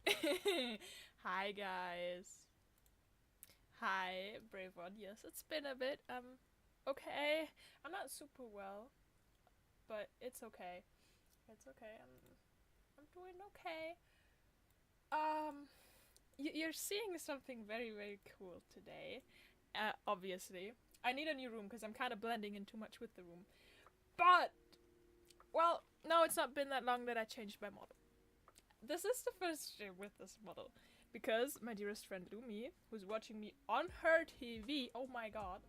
Hi guys. Hi, brave one. Yes, it's been a bit okay. I'm not super well, but it's okay. It's okay. I'm doing okay. Um you're seeing something very very cool today. Obviously. I need a new room because I'm kind of blending in too much with the room. But well, no, it's not been that long that I changed my model. This is the first stream with this model because my dearest friend Lumi, who's watching me on her TV, oh my god,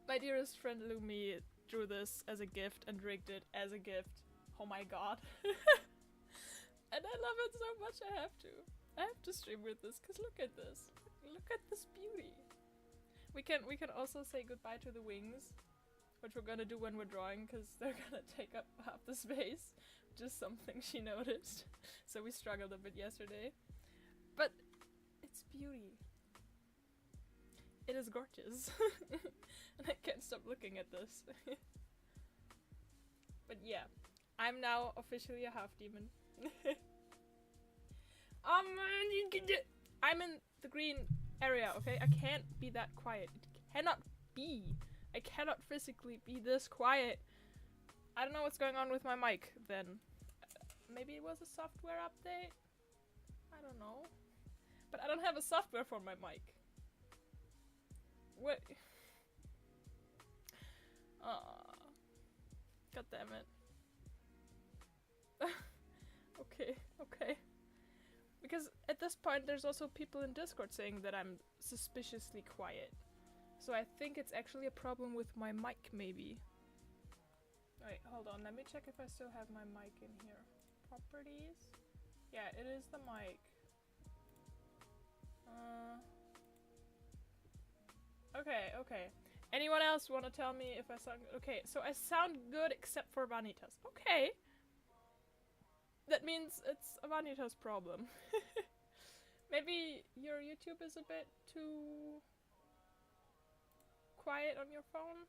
my dearest friend Lumi drew this as a gift and rigged it as a gift. Oh my god. And I love it so much I have to stream with this because look at this. Look at this beauty. We can also say goodbye to the wings, which we're gonna do when we're drawing because they're gonna take up half the space. Just something she noticed. So we struggled a bit yesterday. But it's beauty. It is gorgeous. And I can't stop looking at this. But yeah, I'm now officially a half demon. I'm in the green area, okay? I can't be that quiet. It cannot be. I cannot physically be this quiet. I don't know what's going on with my mic then. Maybe it was a software update? I don't know. But I don't have a software for my mic. What? God damn it. Okay, okay. Because at this point there's also people in Discord saying that I'm suspiciously quiet. So I think it's actually a problem with my mic, maybe. Wait, hold on, let me check if I still have my mic in here. Properties? Yeah, it is the mic. Okay. Anyone else want to tell me if I sound good? Okay, so I sound good except for Vanitas. Okay. That means it's a Vanitas problem. Maybe your YouTube is a bit too quiet on your phone?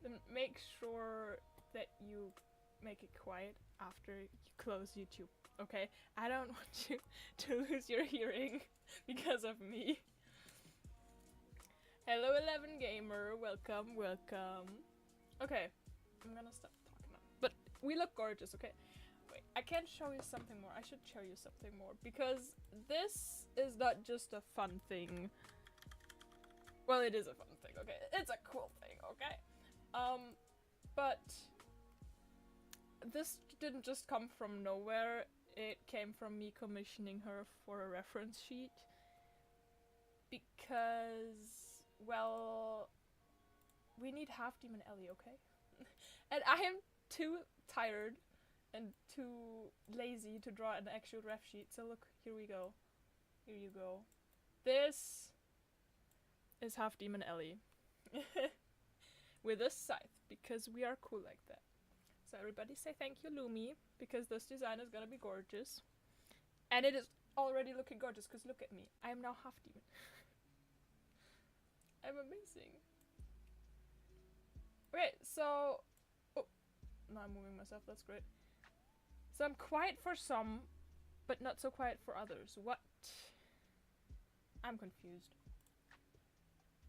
Then make sure that you make it quiet after you close YouTube, okay? I don't want you to lose your hearing because of me. Hello 11 Gamer, welcome. Okay, I'm gonna stop talking now. But we look gorgeous, okay? Wait, I can show you something more. I should show you something more because this is not just a fun thing. Well, it is a fun thing, okay? It's a cool thing, okay? But this didn't just come from nowhere. It came from me commissioning her for a reference sheet. Because, well, we need Half Demon Ellie, okay? And I am too tired and too lazy to draw an actual ref sheet. So look, here we go. Here you go. This is Half Demon Ellie. With a scythe, because we are cool like that. So everybody say thank you, Lumi, because this design is gonna be gorgeous. And it is already looking gorgeous, because look at me. I am now half demon. I'm amazing. Okay, so... Oh, now I'm moving myself, that's great. So I'm quiet for some, but not so quiet for others. What? I'm confused.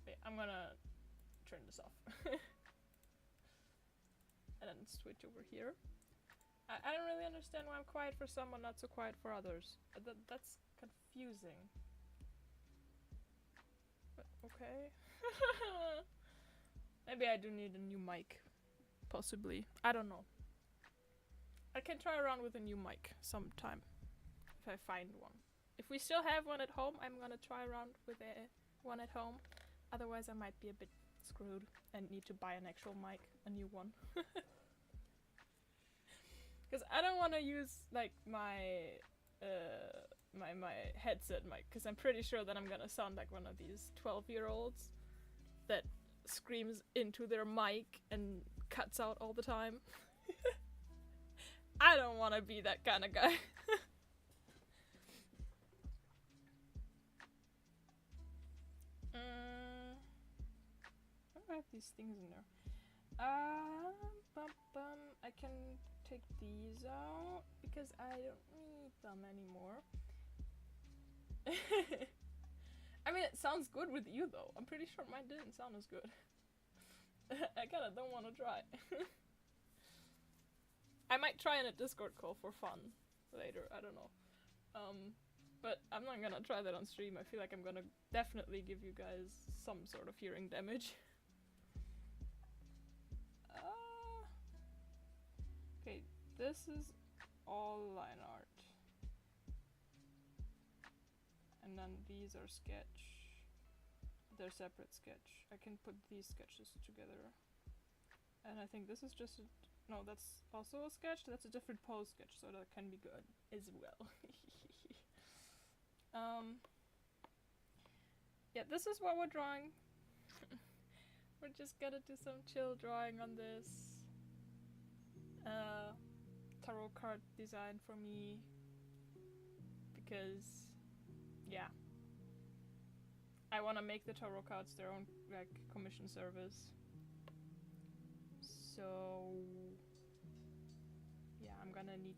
Wait, I'm gonna turn this off. And then switch over here. I don't really understand why I'm quiet for some and not so quiet for others. That's confusing. But okay. Maybe I do need a new mic. Possibly. I don't know. I can try around with a new mic sometime. If I find one. If we still have one at home, I'm gonna try around with one at home. Otherwise I might be a bit screwed and need to buy an actual mic. A new one. Because I don't want to use like my headset mic, because I'm pretty sure that I'm gonna sound like one of these 12-year-olds that screams into their mic and cuts out all the time. I don't want to be that kind of guy. I have these things in there. I can take these out because I don't need them anymore. I mean, it sounds good with you though. I'm pretty sure mine didn't sound as good. I kinda don't want to try. I might try in a Discord call for fun later, I don't know. But I'm not gonna try that on stream. I feel like I'm gonna definitely give you guys some sort of hearing damage. Okay, this is all line art. And then these are sketch. They're separate sketch. I can put these sketches together. And I think this is just a... No, that's also a sketch. That's a different pose sketch, so that can be good as well. Yeah, this is what we're drawing. We're just gonna do some chill drawing on this. Tarot card design for me. Because, yeah. I want to make the tarot cards their own, like, commission service. So, yeah, I'm gonna need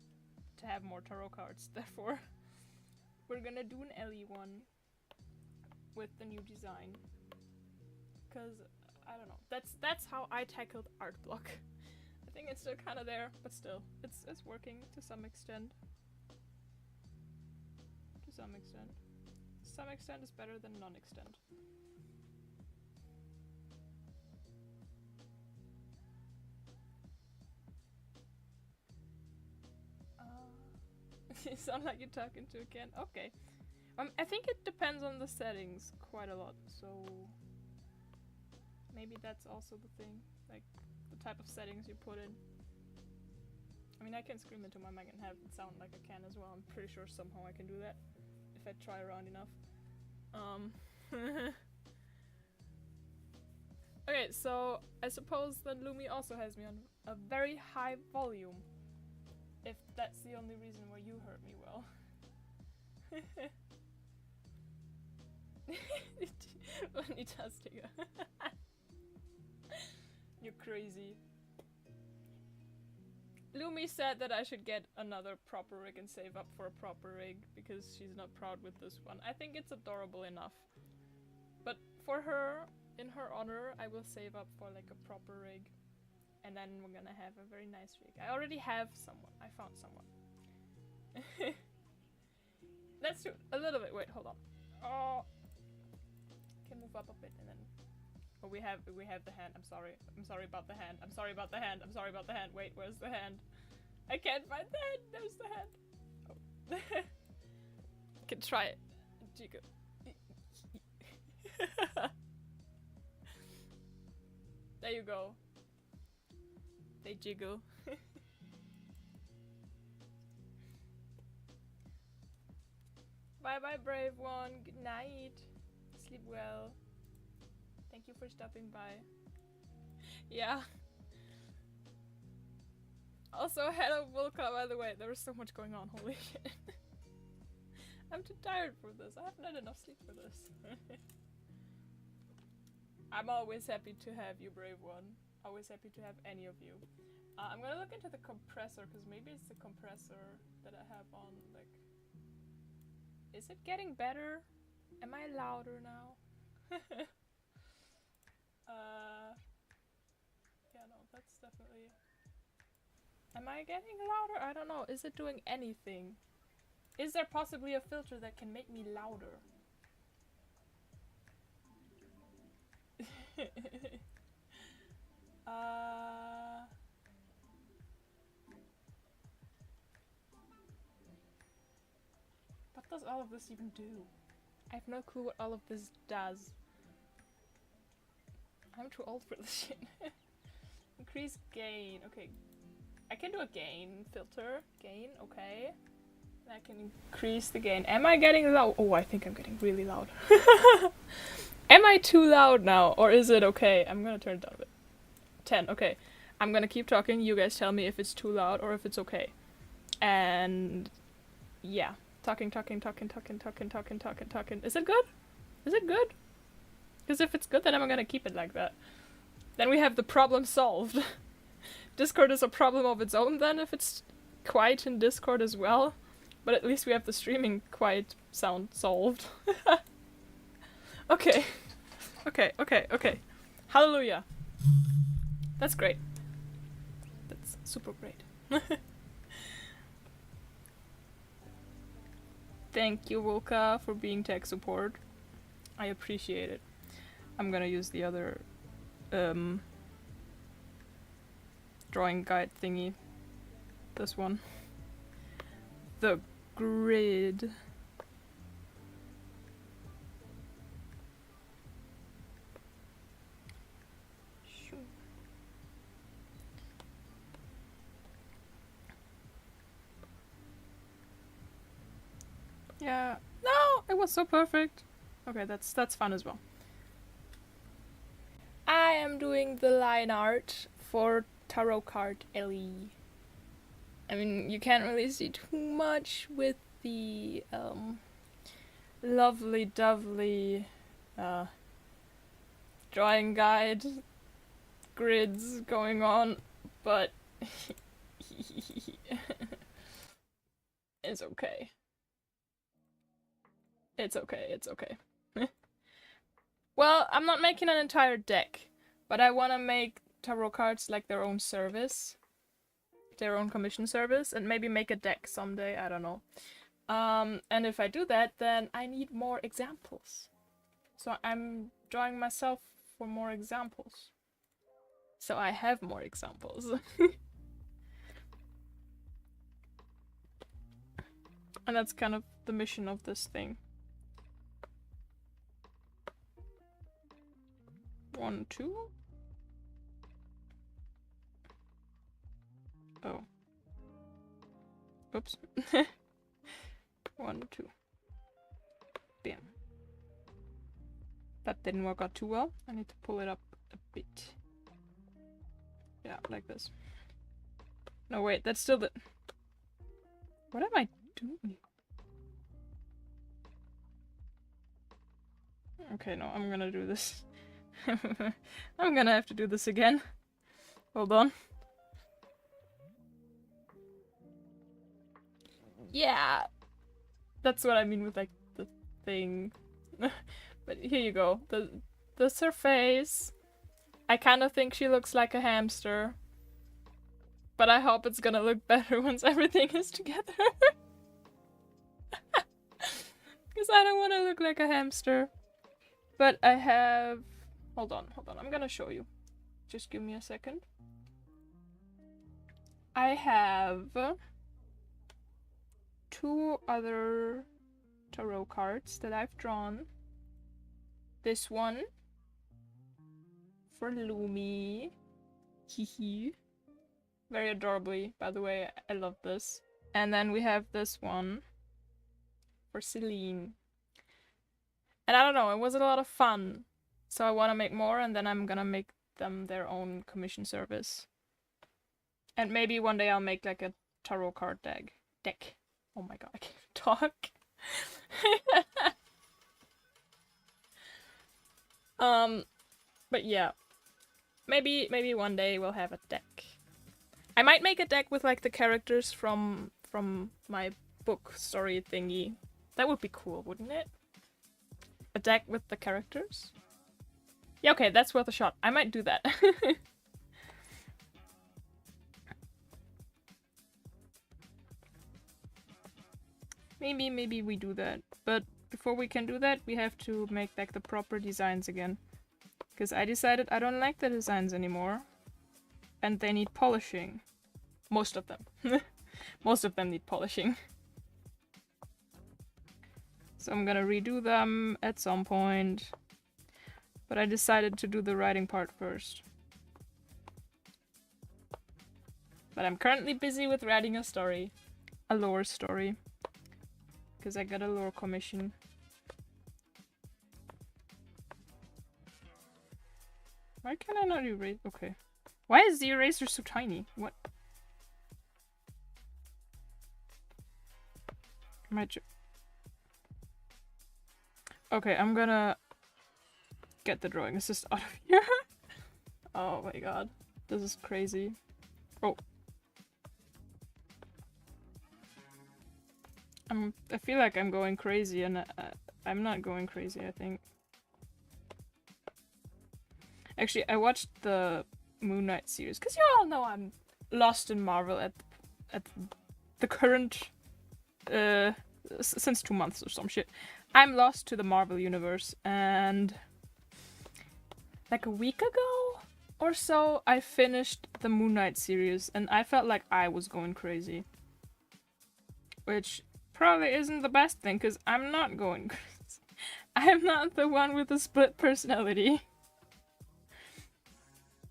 to have more tarot cards, therefore. We're gonna do an Ellie one with the new design. Because, I don't know, that's how I tackled art block. I think it's still kind of there, but still, it's working to some extent. To some extent. Some extent is better than non-extent. You sound like you're talking to a can. Okay. I think it depends on the settings quite a lot, so maybe that's also the thing, like the type of settings you put in. I mean, I can scream into my mic and have it sound like a can as well. I'm pretty sure somehow I can do that if I try around enough. Okay, so I suppose that Lumi also has me on a very high volume. If that's the only reason why you heard me well. Fantastic. You're crazy. Lumi said that I should get another proper rig and save up for a proper rig because she's not proud with this one. I think it's adorable enough. But for her, in her honor, I will save up for like a proper rig. And then we're gonna have a very nice rig. I already have someone. I found someone. Let's do a little bit. Wait, hold on. Oh, can move up a bit and then. Oh, we have the hand. I'm sorry. I'm sorry about the hand. I'm sorry about the hand. I'm sorry about the hand. Wait, where's the hand? I can't find the hand. There's the hand. Oh. I can try it. Jiggle. There you go. They jiggle. Bye bye, brave one. Good night. Sleep well. Thank you for stopping by. Yeah. Also, hello, Volka, by the way. There was so much going on. Holy shit. I'm too tired for this. I haven't had enough sleep for this. I'm always happy to have you, brave one. Always happy to have any of you. I'm gonna look into the compressor, because maybe it's the compressor that I have on, like... Is it getting better? Am I louder now? Yeah, no, that's definitely... Am I getting louder? I don't know. Is it doing anything? Is there possibly a filter that can make me louder? What does all of this even do? I have no clue what all of this does. I'm too old for this shit. Increase gain. Okay. I can do a gain filter. Gain, okay. And I can increase the gain. Am I getting loud? Oh, I think I'm getting really loud. Am I too loud now? Or is it okay? I'm gonna turn it down a bit. 10, okay. I'm gonna keep talking. You guys tell me if it's too loud or if it's okay. And... yeah. Talking. Is it good? Is it good? Because if it's good, then I'm gonna keep it like that. Then we have the problem solved. Discord is a problem of its own then if it's quiet in Discord as well. But at least we have the streaming quiet sound solved. Okay. Okay. Hallelujah. That's great. That's super great. Thank you, Volka, for being tech support. I appreciate it. I'm gonna use the other drawing guide thingy. This one. The grid. Yeah. No, it was so perfect. Okay, that's fun as well. I am doing the line art for Tarot Card Ellie. I mean, you can't really see too much with the lovely dovely drawing guide grids going on, but it's okay. It's okay. Well, I'm not making an entire deck, but I want to make tarot cards like their own service. Their own commission service, and maybe make a deck someday, I don't know. And if I do that, then I need more examples. So I'm drawing myself for more examples. So I have more examples. And that's kind of the mission of this thing. 1, 2. Oh. Oops. 1, 2. Bam. That didn't work out too well. I need to pull it up a bit. Yeah, like this. No, wait, that's still the... What am I doing? Okay, no, I'm gonna do this. I'm gonna have to do this again. Hold on. Yeah, that's what I mean with like the thing. But here you go. That's her face. I kind of think she looks like a hamster, but I hope it's gonna look better once everything is together. Because I don't want to look like a hamster. But I have... Hold on. I'm gonna show you. Just give me a second. I have 2 other tarot cards that I've drawn. This one for Lumi. Hehe. Very adorably, by the way. I love this. And then we have this one for Celine. And I don't know, it was a lot of fun. So I want to make more, and then I'm gonna make them their own commission service. And maybe one day I'll make like a tarot card deck. Oh my god, I can't talk. But yeah. Maybe one day we'll have a deck. I might make a deck with like the characters from my book story thingy. That would be cool, wouldn't it? A deck with the characters? Yeah, okay, that's worth a shot. I might do that. Maybe we do that. But before we can do that, we have to make like the proper designs again. Because I decided I don't like the designs anymore. And they need polishing. Most of them. Most of them need polishing. So I'm gonna redo them at some point. But I decided to do the writing part first. But I'm currently busy with writing a story. A lore story. Because I got a lore commission. Why can I not erase? Okay. Why is the eraser so tiny? What? Okay, I'm gonna get the drawing assist out of here. Oh my god. This is crazy. Oh. I feel like I'm going crazy, and I'm not going crazy, I think. Actually, I watched the Moon Knight series, because you all know I'm lost in Marvel at the current... since 2 months or some shit. I'm lost to the Marvel universe, and... like a week ago or so, I finished the Moon Knight series, and I felt like I was going crazy. Which probably isn't the best thing, because I'm not going crazy. I am not the one with the split personality.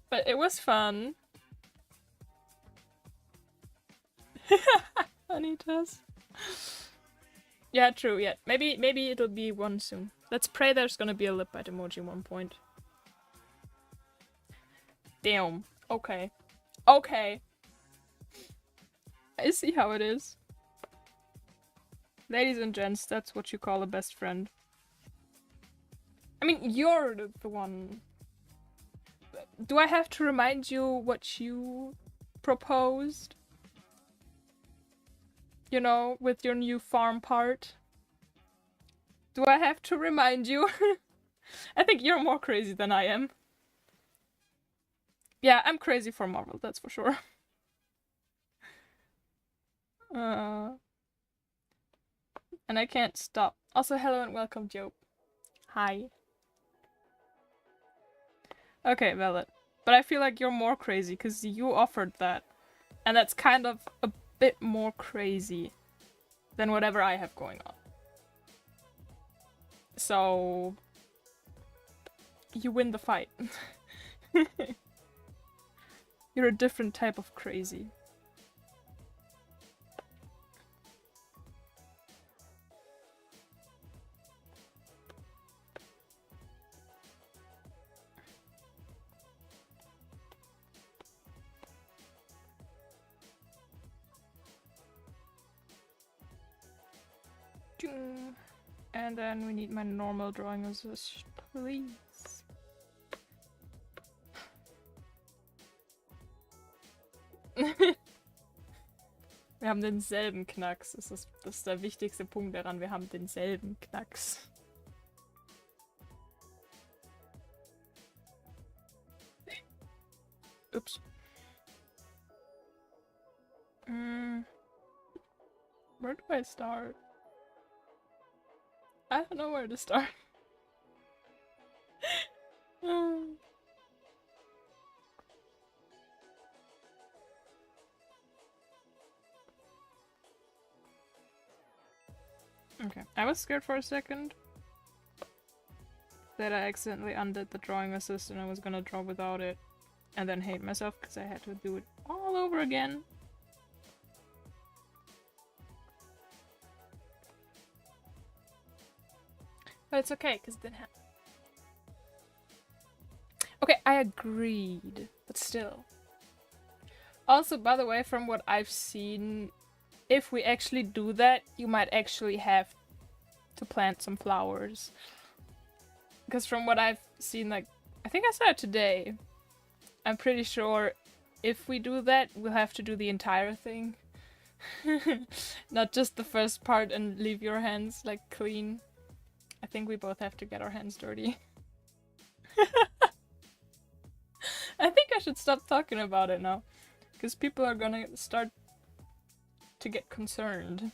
But it was fun. Anitas. Yeah, true, yeah. Maybe it'll be one soon. Let's pray there's gonna be a lip bite emoji one point. Damn. Okay. Okay. I see how it is. Ladies and gents, that's what you call a best friend. I mean, you're the one. Do I have to remind you what you proposed? You know, with your new farm part? Do I have to remind you? I think you're more crazy than I am. Yeah, I'm crazy for Marvel, that's for sure. And I can't stop. Also, hello and welcome, Joe. Hi. Okay, Velvet. But I feel like you're more crazy, because you offered that. And that's kind of a bit more crazy than whatever I have going on. So... you win the fight. You're a different type of crazy. And then we need my normal drawing assist, please. Wir haben denselben Knacks. Das ist der wichtigste Punkt daran. Wir haben denselben Knacks. Ups. Where do I start? I don't know where to start. Okay, I was scared for a second that I accidentally undid the drawing assist and I was gonna draw without it and then hate myself because I had to do it all over again. But it's okay, because then okay, I agreed, but still. Also, by the way, from what I've seen, if we actually do that, you might actually have to plant some flowers. Because from what I've seen, like, I think I saw it today, I'm pretty sure if we do that, we'll have to do the entire thing. Not just the first part and leave your hands, like, clean. I think we both have to get our hands dirty. I think I should stop talking about it now. Because people are gonna start to get concerned.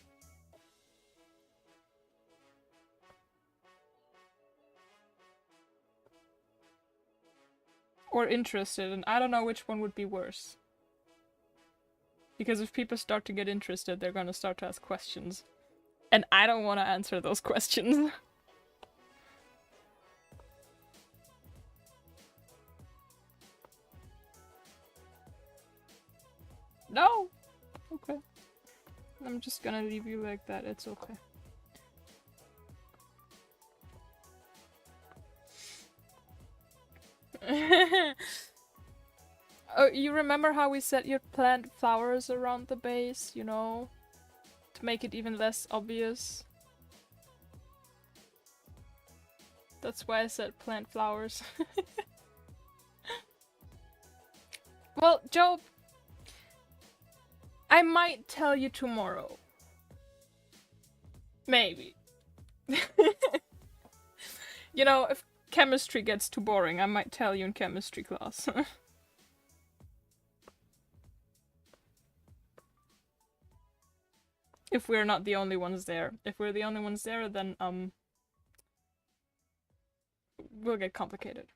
Or interested, and I don't know which one would be worse. Because if people start to get interested, they're gonna start to ask questions. And I don't want to answer those questions. No! Okay. I'm just gonna leave you like that, it's okay. Oh, you remember how we said you'd plant flowers around the base, you know? To make it even less obvious. That's why I said plant flowers. Well, Job, I might tell you tomorrow. Maybe. You know, if chemistry gets too boring, I might tell you in chemistry class. If we're not the only ones there. If we're the only ones there, then, we'll get complicated.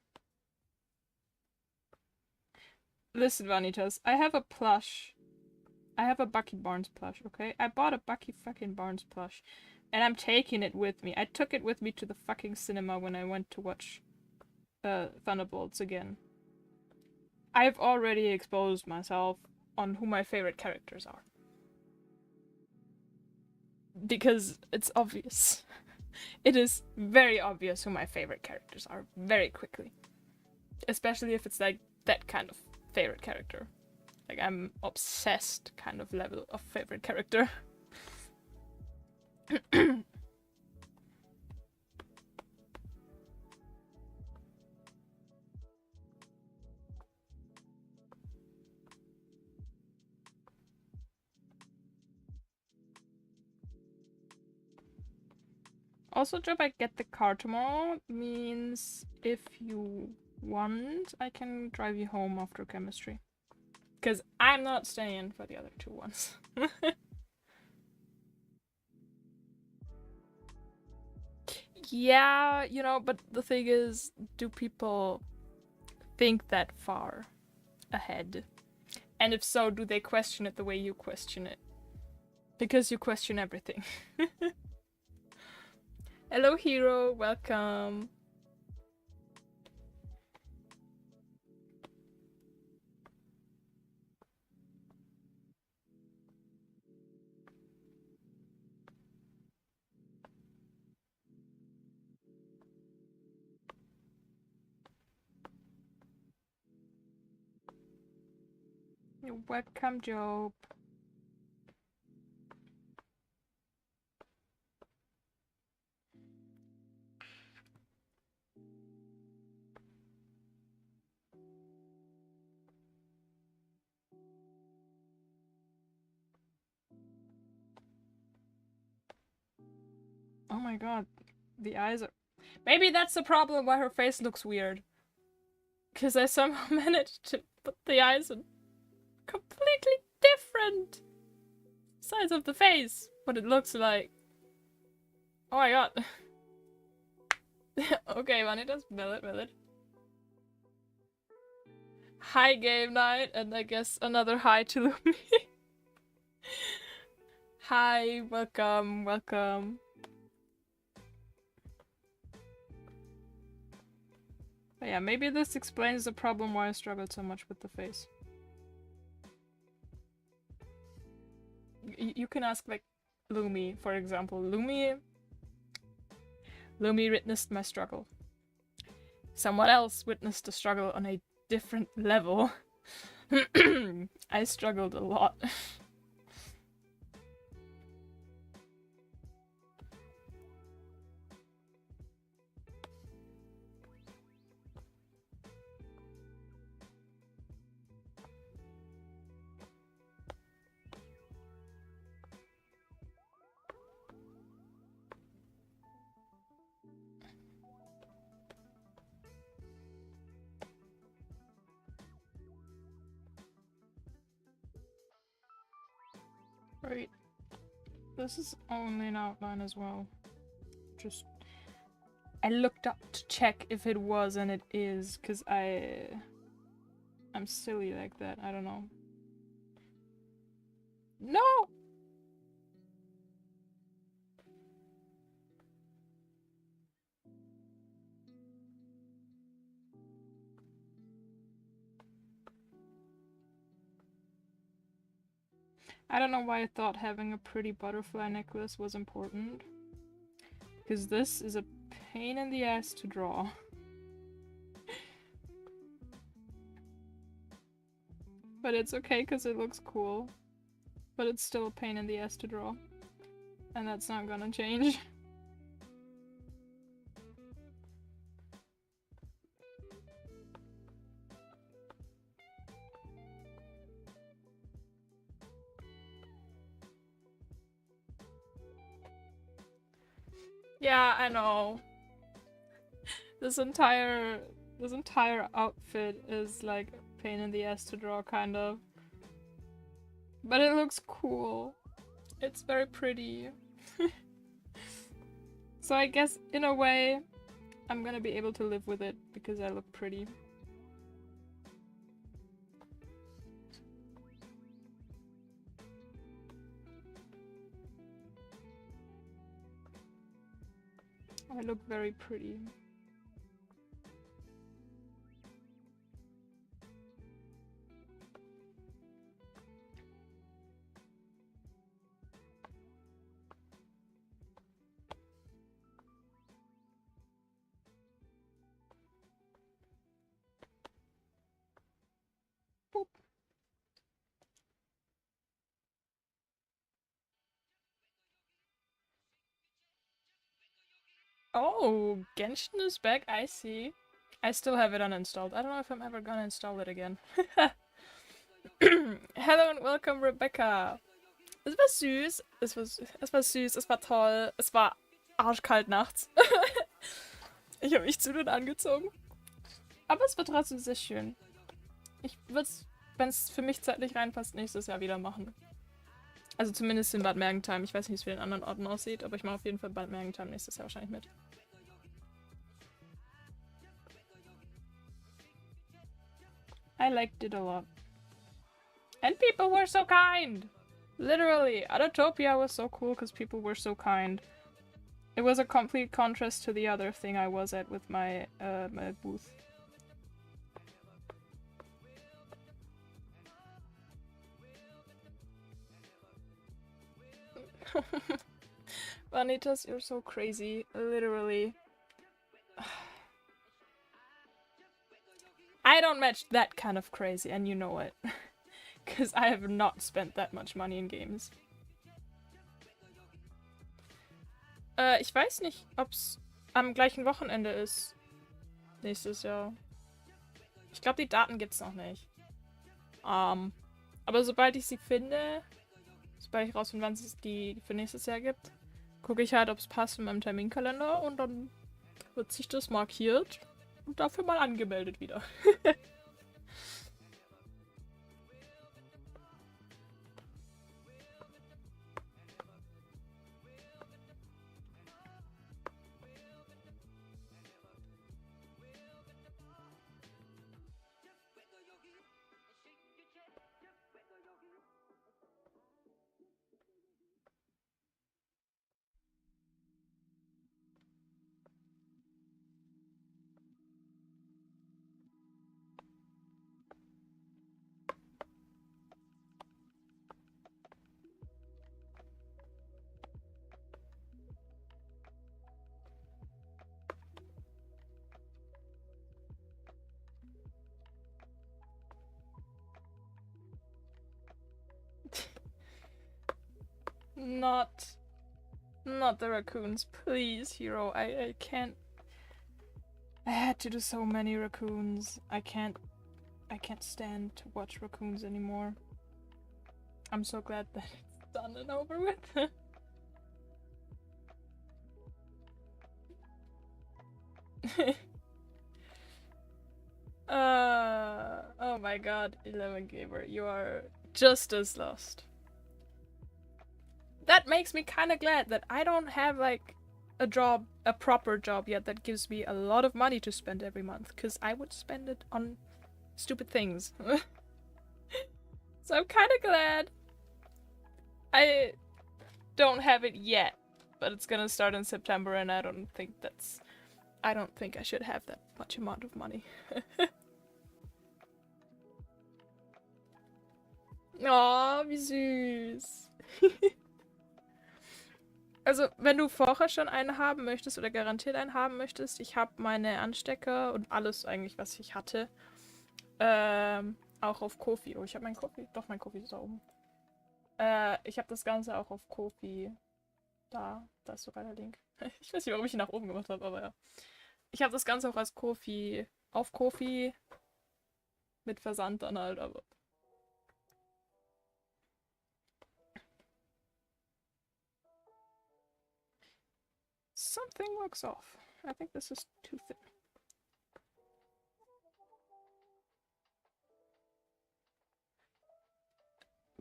Listen, Vanitas, I have a plush. I have a Bucky Barnes plush, okay? I bought a Bucky fucking Barnes plush. And I'm taking it with me. I took it with me to the fucking cinema when I went to watch Thunderbolts again. I've already exposed myself on who my favorite characters are. Because it's obvious. It is very obvious who my favorite characters are very quickly. Especially if it's like that kind of favorite character. Like I'm obsessed kind of level of favorite character. Also, job I get the car tomorrow means if you want, I can drive you home after chemistry. Because I'm not staying for the other 2 ones. Yeah, you know, but the thing is, do people think that far ahead? And if so, do they question it the way you question it? Because you question everything. Hello, Hero. Welcome. You're welcome, Job. Oh my god, the eyes are... Maybe that's the problem why her face looks weird. Because I somehow managed to put the eyes in completely different sides of the face. What it looks like. Oh my god. Okay, Vanitas, valid. Hi, game night, and I guess another hi to Lumi. Hi, welcome. But yeah, maybe this explains the problem why I struggled so much with the face. You can ask, like, Lumi, for example. Lumi witnessed my struggle. Someone else witnessed the struggle on a different level. I struggled a lot. Right. This is only an outline as well. Just... I looked up to check if it was, and it is, because I'm silly like that, I don't know. No! I don't know why I thought having a pretty butterfly necklace was important. Because this is a pain in the ass to draw. But it's okay because it looks cool. But it's still a pain in the ass to draw. And that's not gonna change. Yeah, I know. This entire outfit is like a pain in the ass to draw, kind of. But it looks cool. It's very pretty. So I guess, in a way, I'm gonna be able to live with it because I look pretty. I look very pretty. Boop. Oh, Genshin is back, I see. I still have it uninstalled. I don't know if I'm ever gonna install it again. Hello and welcome, Rebecca. Es war süß. Es war süß, es war toll. Es war arschkalt nachts. Ich habe mich zu dünn angezogen. Aber es war trotzdem sehr schön. Ich würde es, wenn es für mich zeitlich reinpasst, nächstes Jahr wieder machen. Also zumindest in Bad Mergentheim. Ich weiß nicht, wie es für den anderen Orten aussieht, aber ich mache auf jeden Fall Bad Mergentheim nächstes Jahr wahrscheinlich mit. I liked it a lot. And people were so kind! Literally, Autotopia was so cool because people were so kind. It was a complete contrast to the other thing I was at with my, my booth. Vanitas, you're so crazy. Literally. I don't match that kind of crazy, and you know it. Because I have not spent that much money in games. Ich weiß nicht, ob's am gleichen Wochenende ist. Nächstes Jahr. Ich glaube, die Daten gibt's noch nicht. Aber sobald ich sie finde, sobald ich rausfinde, wann es die für nächstes Jahr gibt, gucke ich halt, ob es passt in meinem Terminkalender und dann wird sich das markiert und dafür mal angemeldet wieder. Not the raccoons, please, hero. I can't. I had to do so many raccoons. I can't stand to watch raccoons anymore. I'm so glad that it's done and over with. Oh my god, 11 Gamer, you are just as lost. That makes me kind of glad that I don't have like a proper job yet that gives me a lot of money to spend every month, because I would spend it on stupid things. So I'm kind of glad I don't have it yet, but it's gonna start in September and I don't think I should have that much amount of money. Oh, wie süß. Also, wenn du vorher schon einen haben möchtest oder garantiert einen haben möchtest, ich habe meine Anstecker und alles eigentlich, was ich hatte, auch auf Ko-fi. Oh, ich habe mein Ko-fi. Doch, mein Ko-fi ist da oben. Ich habe das Ganze auch auf Ko-fi. Da ist sogar der Link. Ich weiß nicht, warum ich ihn nach oben gemacht habe, aber ja. Ich habe das Ganze auch als Ko-fi, auf Ko-fi mit Versand dann halt, aber. something looks off. I think this is too thin.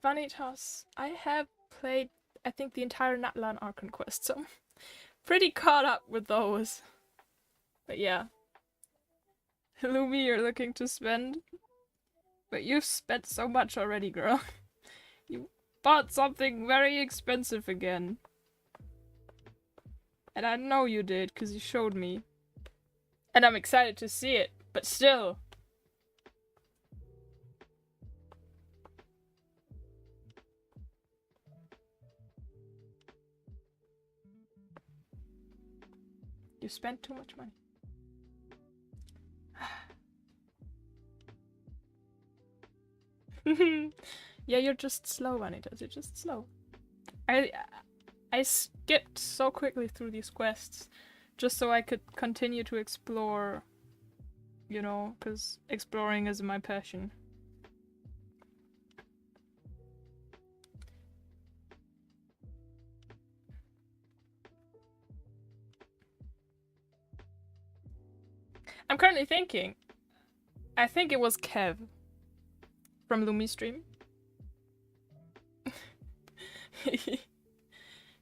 Vanitas, I have played, I think, the entire Natlan Archon quest, so I'm pretty caught up with those. But yeah. Lumi, you're looking to spend? But you've spent so much already, girl. You bought something very expensive again. And I know you did, because you showed me. And I'm excited to see it, but still. You spent too much money. Yeah, you're just slow, Vanitas. You're just slow. I skipped so quickly through these quests just so I could continue to explore, you know, because exploring is my passion. I'm currently thinking, I think it was Kev from Lumi's stream.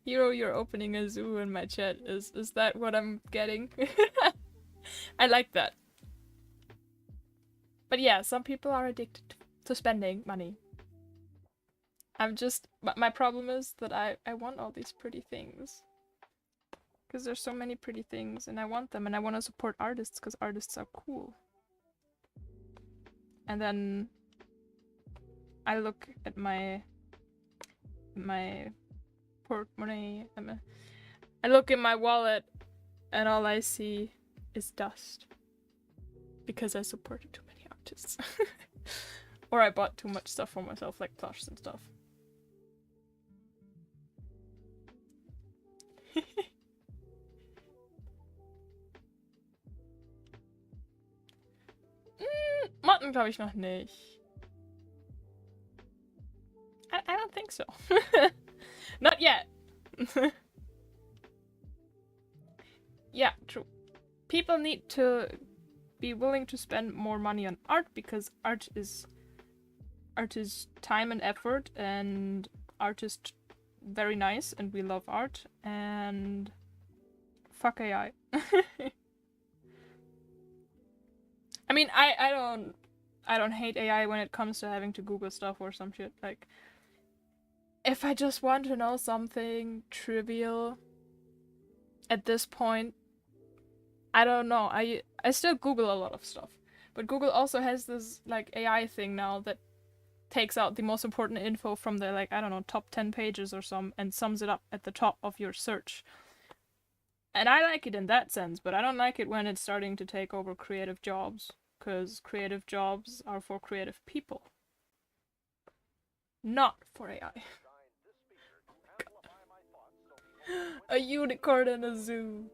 Hero, you're opening a zoo in my chat. Is that what I'm getting? I like that. But yeah, some people are addicted to spending money. My problem is that I want all these pretty things. Because there's so many pretty things and I want them and I want to support artists because artists are cool. And then I look at my portemonnaie, I look in my wallet and all I see is dust. Because I supported too many artists. Or I bought too much stuff for myself, like plushes and stuff. Motten glaube ich noch nicht. I don't think so. Not yet. Yeah, true. People need to be willing to spend more money on art because art is time and effort, and art is very nice and we love art, and fuck AI. I mean, I don't hate AI when it comes to having to Google stuff or some shit. Like, if I just want to know something trivial at this point, I don't know. I still Google a lot of stuff. But Google also has this, like, AI thing now that takes out the most important info from the, like, I don't know, top 10 pages or some, and sums it up at the top of your search. And I like it in that sense, but I don't like it when it's starting to take over creative jobs, because creative jobs are for creative people. Not for AI. A unicorn in a zoo.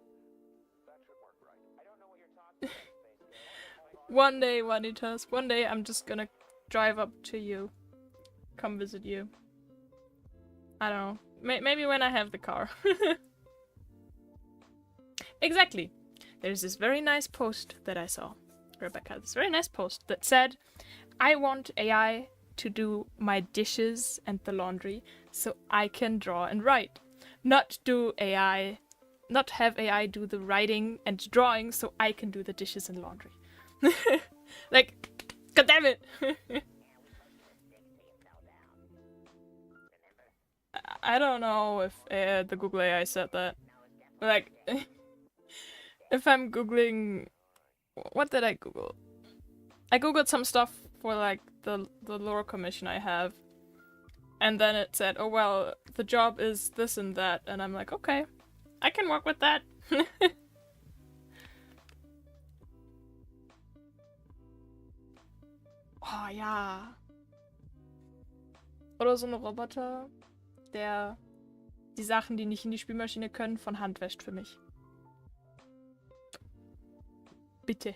One day, Vanitas, one day I'm just gonna drive up to you. Come visit you. I don't know. Maybe when I have the car. Exactly. There's this very nice post that I saw. Rebecca, this very nice post that said, I want AI to do my dishes and the laundry so I can draw and write. Not have AI do the writing and drawing so I can do the dishes and laundry. Like, god damn it! I don't know if the Google AI said that. Like, if I'm googling... What did I Google? I googled some stuff for, like, the lore commission I have. And then it said, oh well, the job is this and that. And I'm like, okay, I can work with that. Oh ja. Oder so ein Roboter, der die Sachen, die nicht in die Spülmaschine können, von Hand wäscht für mich. Bitte.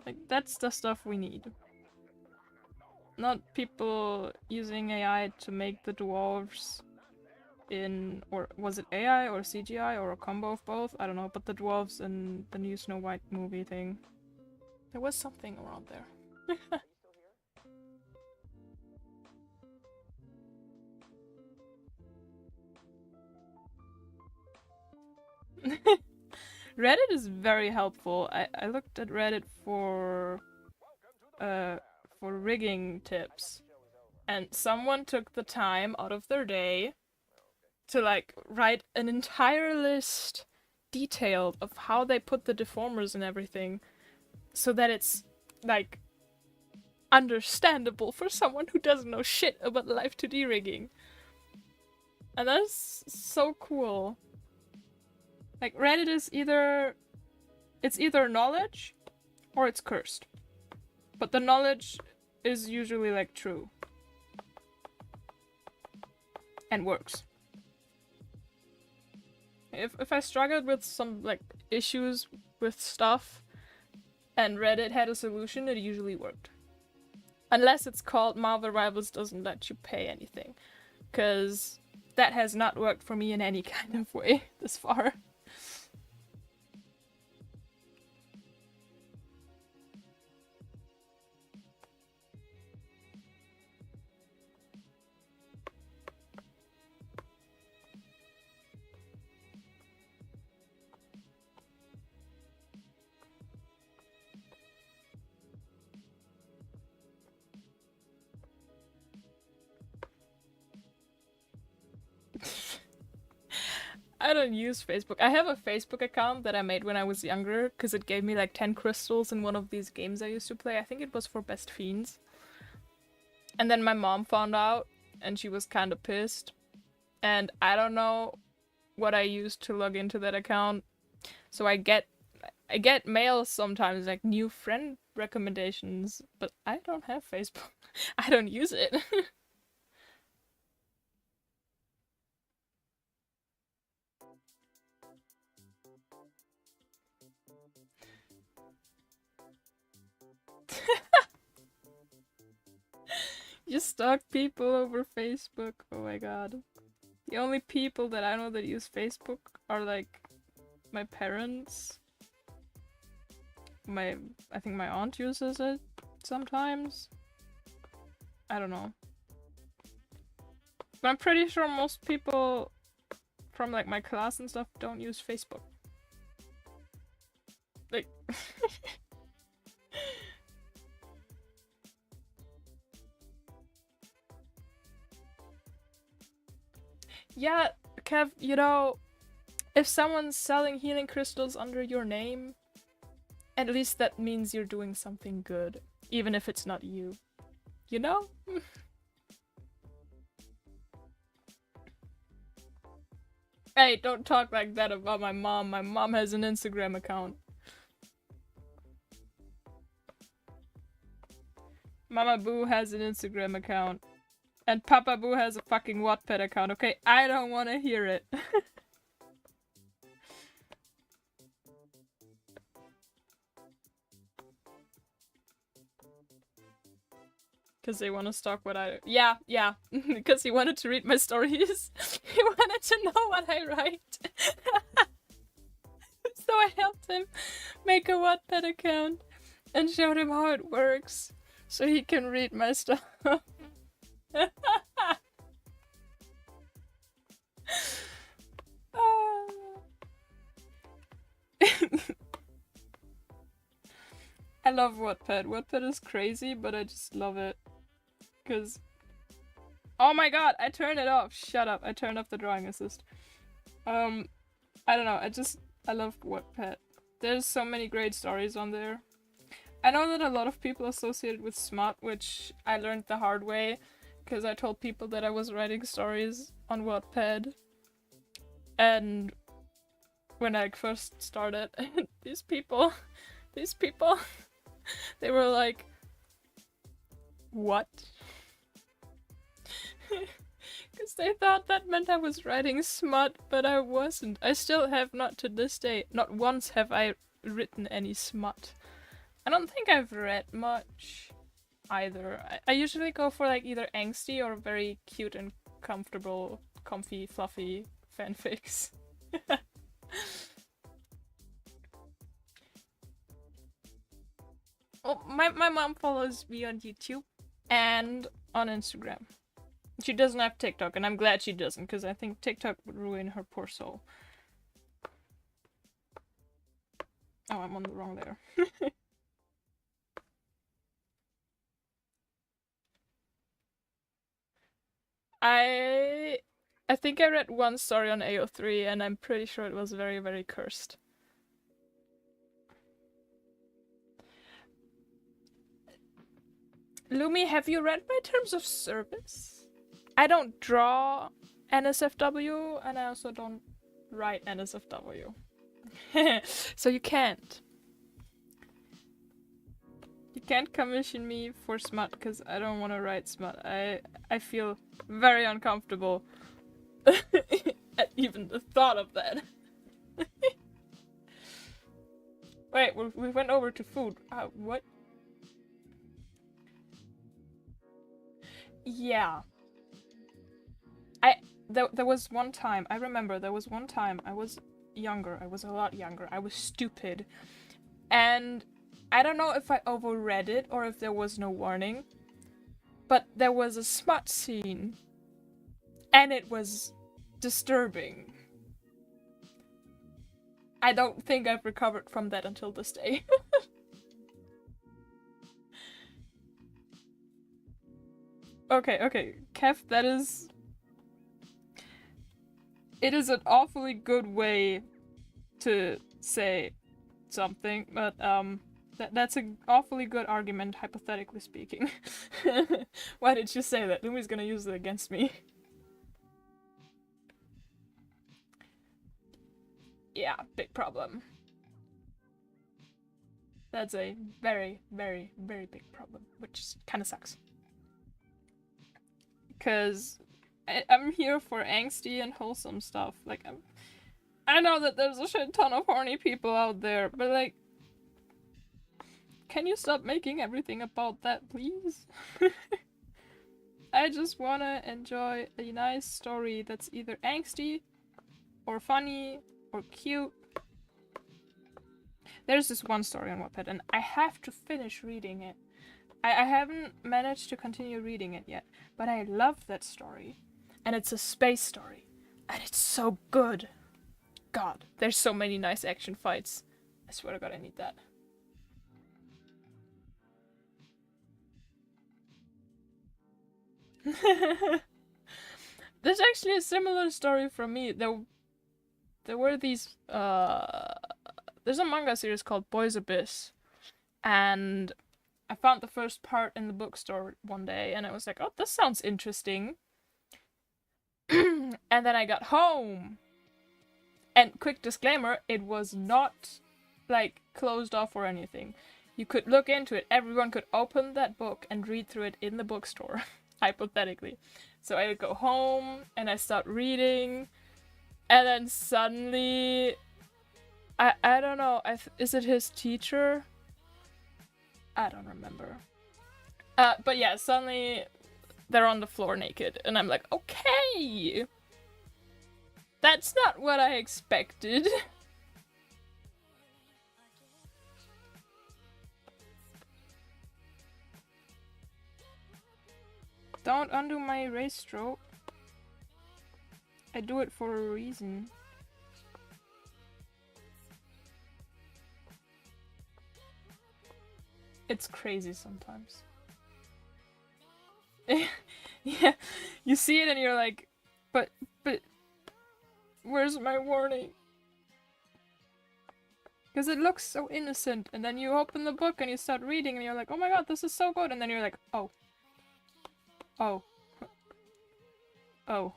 Like, that's the stuff we need. not people using AI to make the dwarves in, or was it AI or CGI or a combo of both? I don't know, but the dwarves in the new Snow White movie thing. There was something around there. Reddit is very helpful. I looked at Reddit for rigging tips, and someone took the time out of their day to like write an entire list detailed of how they put the deformers and everything so that it's like understandable for someone who doesn't know shit about live 2D rigging. And that's so cool. Like Reddit is either knowledge or it's cursed. But the knowledge is usually like true. And works. If I struggled with some like issues with stuff and Reddit had a solution, it usually worked. Unless it's called Marvel Rivals doesn't let you pay anything. Cause that has not worked for me in any kind of way this far. I don't use Facebook. I have a Facebook account that I made when I was younger because it gave me like 10 crystals in one of these games I used to play. I think it was for Best Fiends. And then my mom found out and she was kind of pissed. And I don't know what I used to log into that account. So I get mail sometimes, like new friend recommendations, but I don't have Facebook. I don't use it. You stalk people over Facebook. Oh my god. The only people that I know that use Facebook are like my parents. I think my aunt uses it sometimes. I don't know. But I'm pretty sure most people from like my class and stuff don't use Facebook. Like yeah, Kev, you know, if someone's selling healing crystals under your name, at least that means you're doing something good, even if it's not you. You know? Hey, don't talk like that about my mom. My mom has an Instagram account. Mama Boo has an Instagram account. And Papa Boo has a fucking Wattpad account, okay? I don't want to hear it. Because they want to stalk what I... Yeah. Because he wanted to read my stories. He wanted to know what I write. So I helped him make a Wattpad account and showed him how it works. So he can read my stuff. I love Wattpad. Wattpad is crazy, but I just love it. Because... Oh my god, I turned it off. Shut up. I turned off the drawing assist. I don't know. I love Wattpad. There's so many great stories on there. I know that a lot of people associate it with smut, which I learned the hard way. Because I told people that I was writing stories on Wattpad. And when I first started, these people, they were like, what? Because they thought that meant I was writing smut, but I wasn't. I still have not to this day, not once have I written any smut. I don't think I've read much. either. I usually go for like either angsty or very cute and comfortable, comfy, fluffy fanfics. Oh, my mom follows me on YouTube and on Instagram. She doesn't have TikTok, and I'm glad she doesn't, because I think TikTok would ruin her poor soul. Oh, I'm on the wrong layer. I think I read one story on AO3, and I'm pretty sure it was very, very cursed. Lumi, have you read my terms of service? I don't draw NSFW, and I also don't write NSFW. So you can't. You can't commission me for smut because I don't want to write smut. I feel very uncomfortable at even the thought of that. Wait, we went over to food. What? Yeah. There was one time, I remember there was one time I was younger. I was a lot younger. I was stupid. And I don't know if I overread it or if there was no warning. But there was a smut scene. And it was disturbing. I don't think I've recovered from that until this day. Okay. Kev, that is... It is an awfully good way to say something, but that's an awfully good argument, hypothetically speaking. Why did you say that? Lumi's gonna use it against me. Yeah, big problem. That's a very, very, very big problem, which kind of sucks. Because I'm here for angsty and wholesome stuff. Like, I know that there's a shit ton of horny people out there, but like, can you stop making everything about that, please? I just wanna enjoy a nice story that's either angsty, or funny, or cute. There's this one story on Wattpad, and I have to finish reading it. I haven't managed to continue reading it yet, but I love that story. And it's a space story. And it's so good. God, there's so many nice action fights. I swear to God, I need that. There's actually a similar story from me. There were these, there's a manga series called Boys Abyss. And I found the first part in the bookstore one day, and I was like, oh, this sounds interesting. And then I got home. And quick disclaimer, it was not, like, closed off or anything. You could look into it. Everyone could open that book and read through it in the bookstore, hypothetically. So I would go home, and I start reading, and then suddenly... I don't know, is it his teacher? I don't remember. But yeah, suddenly they're on the floor naked, and I'm like, okay! That's not what I expected. Don't undo my erase stroke. I do it for a reason. It's crazy sometimes. Yeah, you see it and you're like, but, where's my warning? Because it looks so innocent, and then you open the book and you start reading and you're like, oh my god, this is so good, and then you're like, oh. Oh. Oh.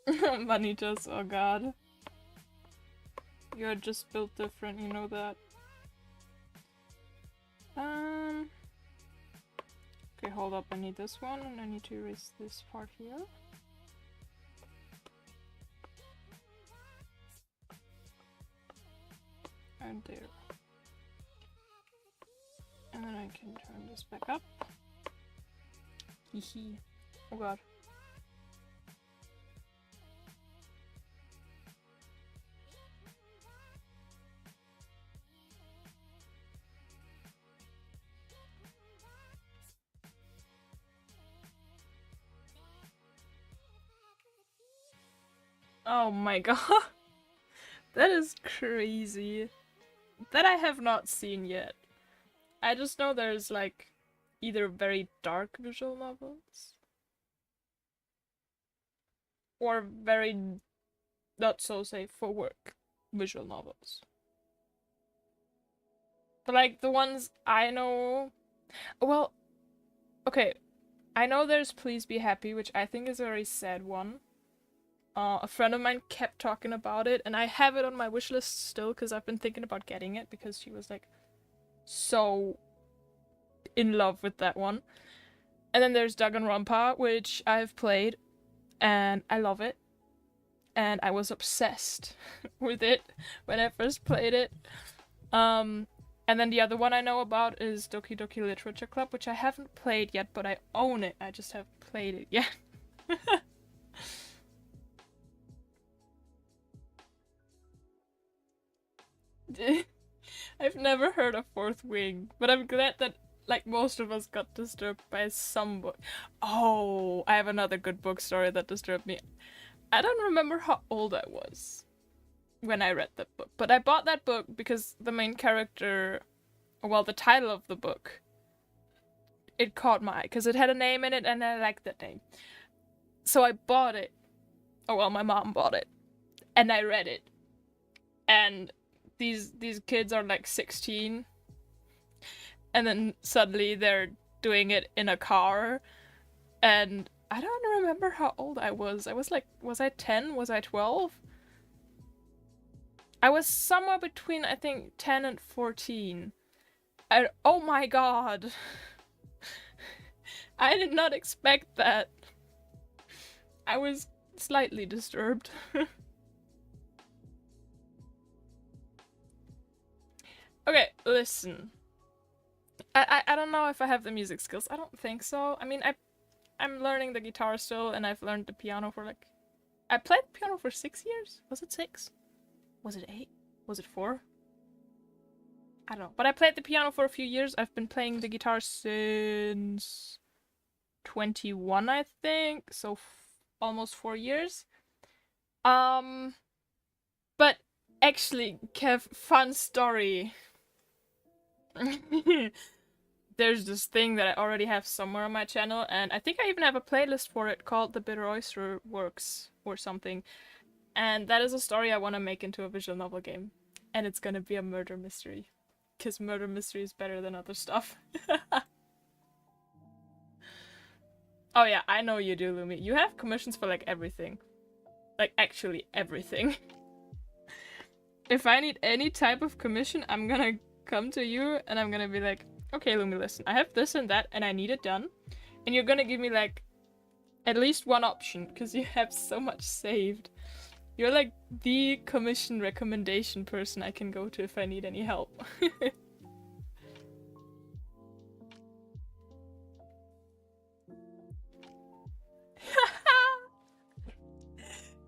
Manitas, oh god. You're just built different, you know that. Okay, hold up, I need this one, and I need to erase this part here. and there. And then I can turn this back up. Hehe. Oh god. Oh my god. That is crazy. That I have not seen yet. I just know there's like either very dark visual novels or very not so safe for work visual novels. But like the ones I know, well, okay, I know there's Please Be Happy, which I think is a very sad one. A friend of mine kept talking about it, and I have it on my wish list still because I've been thinking about getting it because she was like so in love with that one. And then there's Danganronpa, which I've played, and I love it. And I was obsessed with it when I first played it. And then the other one I know about is Doki Doki Literature Club, which I haven't played yet, but I own it. I just haven't played it yet. I've never heard of Fourth Wing, but I'm glad that like most of us got disturbed by some book. Oh, I have another good book story that disturbed me. I don't remember how old I was when I read that book, but I bought that book because the main character, well, the title of the book, it caught my eye because it had a name in it and I liked that name. So I bought it. Oh well, my mom bought it. And I read it. And these kids are like 16. And then suddenly they're doing it in a car. And I don't remember how old I was. I was like, was I 10? Was I 12? I was somewhere between, I think, 10 and 14. Oh my god. I did not expect that. I was slightly disturbed. Okay, listen. I don't know if I have the music skills. I don't think so. I mean, I'm learning the guitar still, and I've learned the piano for like... I played piano for 6 years? Was it 6? Was it 8? Was it 4? I don't know. But I played the piano for a few years. I've been playing the guitar since 21, I think. So almost 4 years. But actually, Kev, fun story. There's this thing that I already have somewhere on my channel, and I think I even have a playlist for it called The Bitter Oyster Works or something. And that is a story I want to make into a visual novel game. And it's gonna be a murder mystery. Because murder mystery is better than other stuff. Oh yeah, I know you do, Lumi. You have commissions for like everything. Like actually everything. If I need any type of commission, I'm gonna come to you and I'm gonna be like, okay, Lumi, listen, I have this and that and I need it done. And you're gonna give me like at least one option because you have so much saved. You're like the commission recommendation person I can go to if I need any help.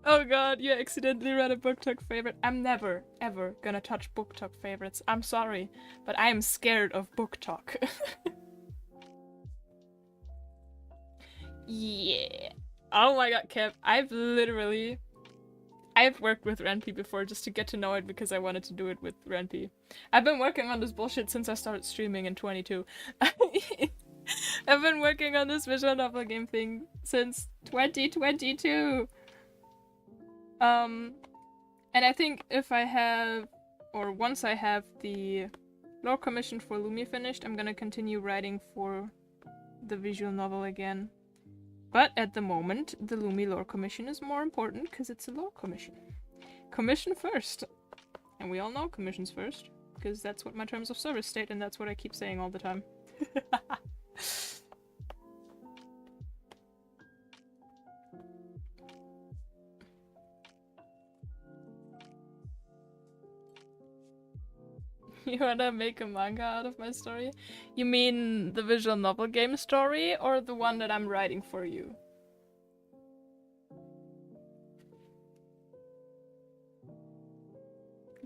Oh god, you accidentally read a book talk favorite. I'm never, ever gonna touch book talk favorites. I'm sorry, but I am scared of book talk. Yeah. Oh my god, Kev, I've worked with Renpy before just to get to know it because I wanted to do it with Renpy. I've been working on this bullshit since I started streaming in 22. I've been working on this visual novel game thing since 2022. And I think if I have, or once I have the lore commission for Lumi finished, I'm gonna continue writing for the visual novel again. But at the moment, the Lumi lore commission is more important because it's a lore commission. Commission first. And we all know commissions first, because that's what my terms of service state, and that's what I keep saying all the time. You wanna make a manga out of my story? You mean the visual novel game story, or the one that I'm writing for you?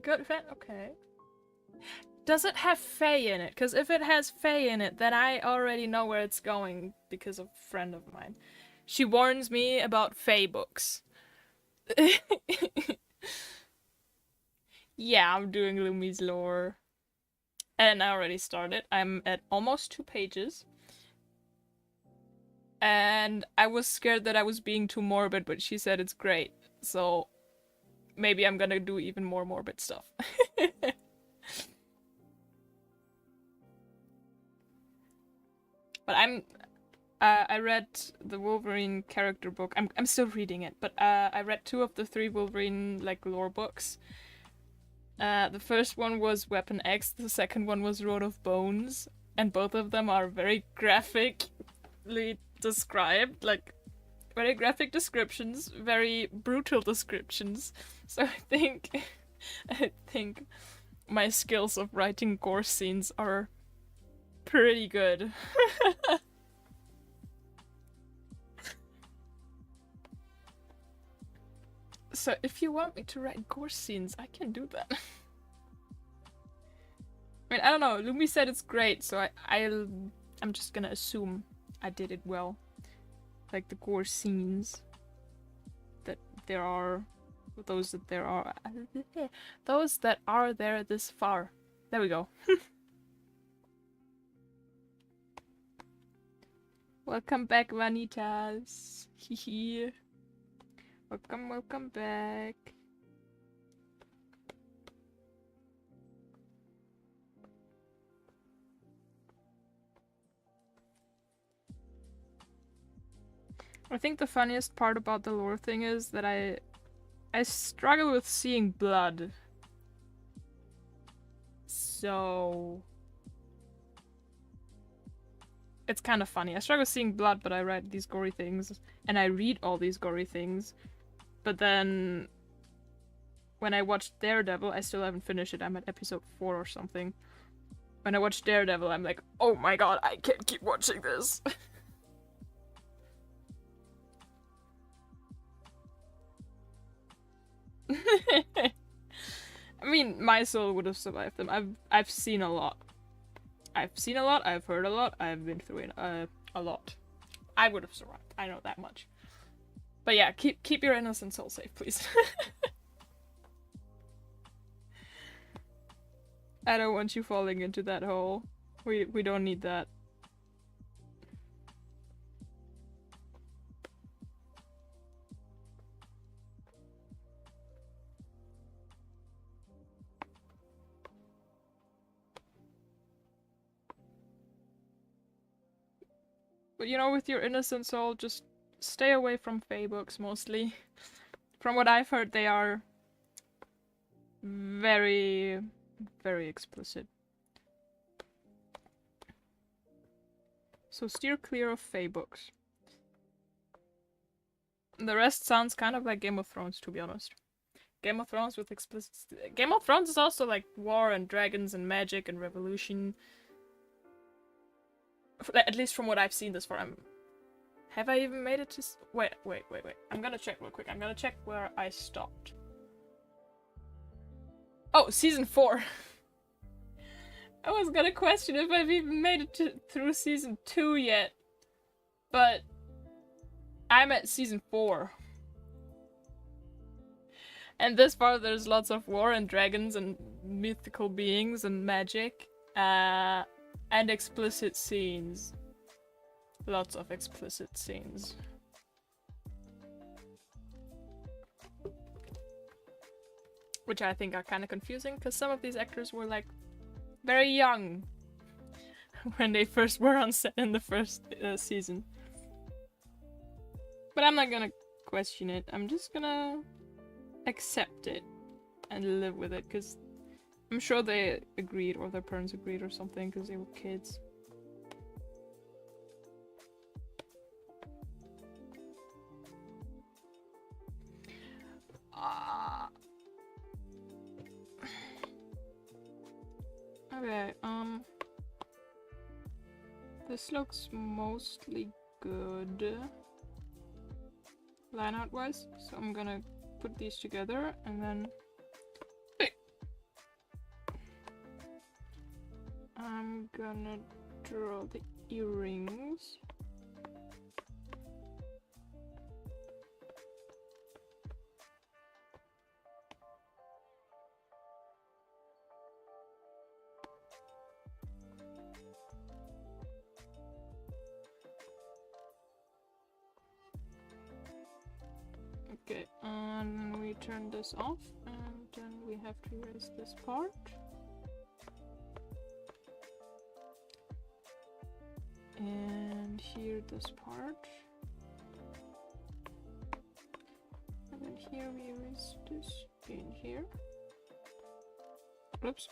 Good fan? Okay. Does it have Fae in it? Because if it has Fae in it, then I already know where it's going because of a friend of mine. She warns me about Fae books. Yeah, I'm doing Lumi's lore. And I already started. I'm at almost 2 pages. And I was scared that I was being too morbid, but she said it's great. So maybe I'm gonna do even more morbid stuff. But I read the Wolverine character book. I'm still reading it, but I read 2 of the 3 Wolverine like lore books. The first one was Weapon X, the second one was Road of Bones, and both of them are very graphically described, like very graphic descriptions, very brutal descriptions. So I think my skills of writing gore scenes are pretty good. So if you want me to write gore scenes, I can do that. I mean, I don't know. Lumi said it's great, so I'm just gonna assume I did it well. Like the gore scenes that there are, those that there are, those that are there this far. There we go. Welcome back, Vanitas. Hehe. Welcome back. I think the funniest part about the lore thing is that I struggle with seeing blood. So it's kind of funny. I struggle seeing blood, but I write these gory things, and I read all these gory things. But then when I watched Daredevil, I still haven't finished it. I'm at episode 4 or something. When I watched Daredevil, I'm like, oh my god, I can't keep watching this. I mean, my soul would have survived them. I've seen a lot. I've seen a lot, I've heard a lot, I've been through it a lot. I would have survived, I know that much. But yeah, keep your innocent soul safe, please. I don't want you falling into that hole. We don't need that. But you know, with your innocent soul, just stay away from Fae books mostly. From what I've heard, they are very, very explicit. So steer clear of Fae books. The rest sounds kind of like Game of Thrones, to be honest. Game of Thrones with explicit... Game of Thrones is also like war and dragons and magic and revolution. At least from what I've seen this far. Have I even made it to... Wait. I'm gonna check real quick. I'm gonna check where I stopped. Oh, season 4. I was gonna question if I've even made it through season 2 yet. But I'm at season 4. And this far there's lots of war and dragons and mythical beings and magic. And explicit scenes. Lots of explicit scenes. Which I think are kind of confusing, because some of these actors were like very young when they first were on set in the first season. But I'm not gonna question it. I'm just gonna accept it and live with it, because I'm sure they agreed, or their parents agreed or something, because they were kids. This looks mostly good line art wise, so I'm gonna put these together and then I'm gonna draw the earrings. Okay, and we turn this off, and then we have to erase this part. And here this part. And then here we erase this in here. Oops.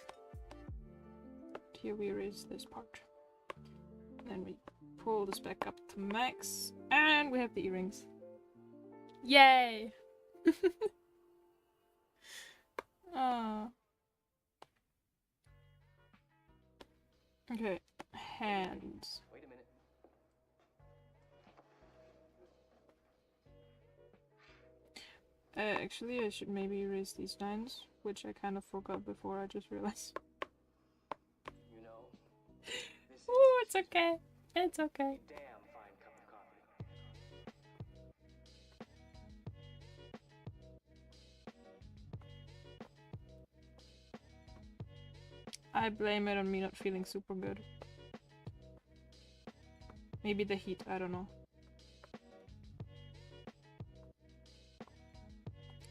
Here we erase this part. And then we pull this back up to max, and we have the earrings. Yay! Ah. Okay, hands. Wait a minute. Actually, I should maybe erase these lines, which I kind of forgot before, I just realized. You know, this Ooh, it's okay. It's okay. damn fine cup of coffee. I blame it on me not feeling super good. Maybe the heat, I don't know.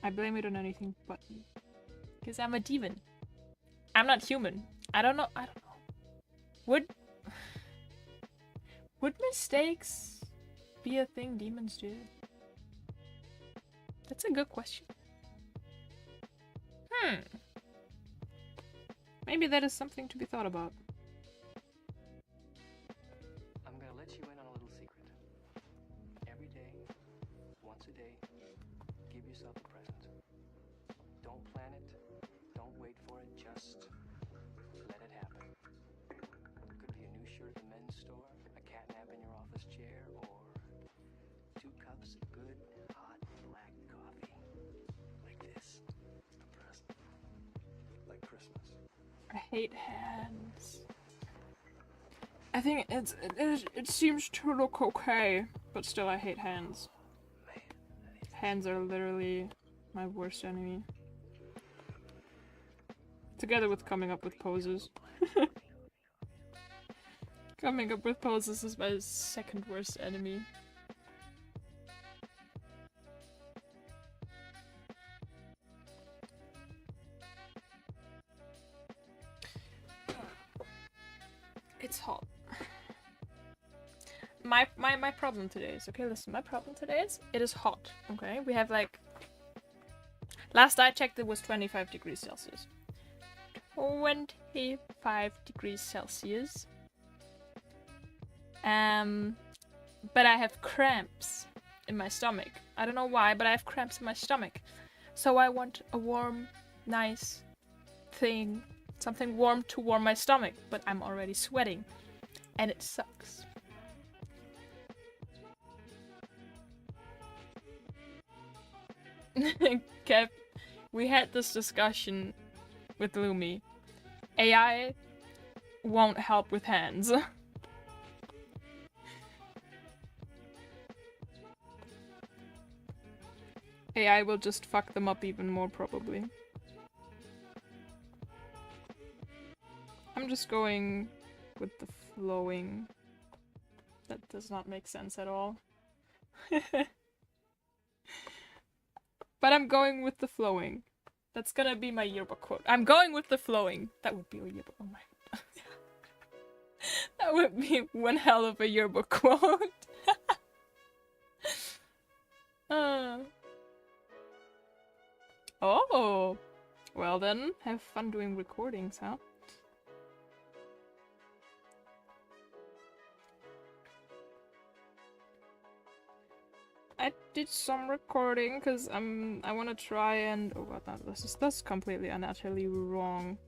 I blame it on anything but me. Because I'm a demon. I'm not human. I don't know. Would mistakes be a thing demons do? That's a good question. Maybe that is something to be thought about. I'm gonna let you in on a little secret. Every day, once a day, give yourself a present. Don't plan it. Don't wait for it. Just let it happen. Could be a new shirt at the men's store, a cat nap in your office chair, or 2 cups of good, hot, black coffee. Like this. A present. Like Christmas. I hate hands. I think it seems to look okay, but still I hate hands. Man, Hands are literally my worst enemy. Together with coming up with poses. Coming up with poses is my second worst enemy. It's hot. My problem today is, okay, listen, my problem today is, it is hot, okay? We have like, last I checked it was 25 degrees Celsius. 25 degrees Celsius. But I have cramps in my stomach. I don't know why, but I have cramps in my stomach. So I want a warm, nice thing. Something warm to warm my stomach, but I'm already sweating. And it sucks. Kev, we had this discussion with Lumi. AI won't help with hands. AI will just fuck them up even more, probably. I'm just going with the flowing. That does not make sense at all. But I'm going with the flowing. That's gonna be my yearbook quote. I'm going with the flowing. That would be a yearbook. Oh my god. That would be one hell of a yearbook quote. Oh. Well then, have fun doing recordings, huh? I did some recording because I want to try and oh god, no, that's completely and utterly wrong.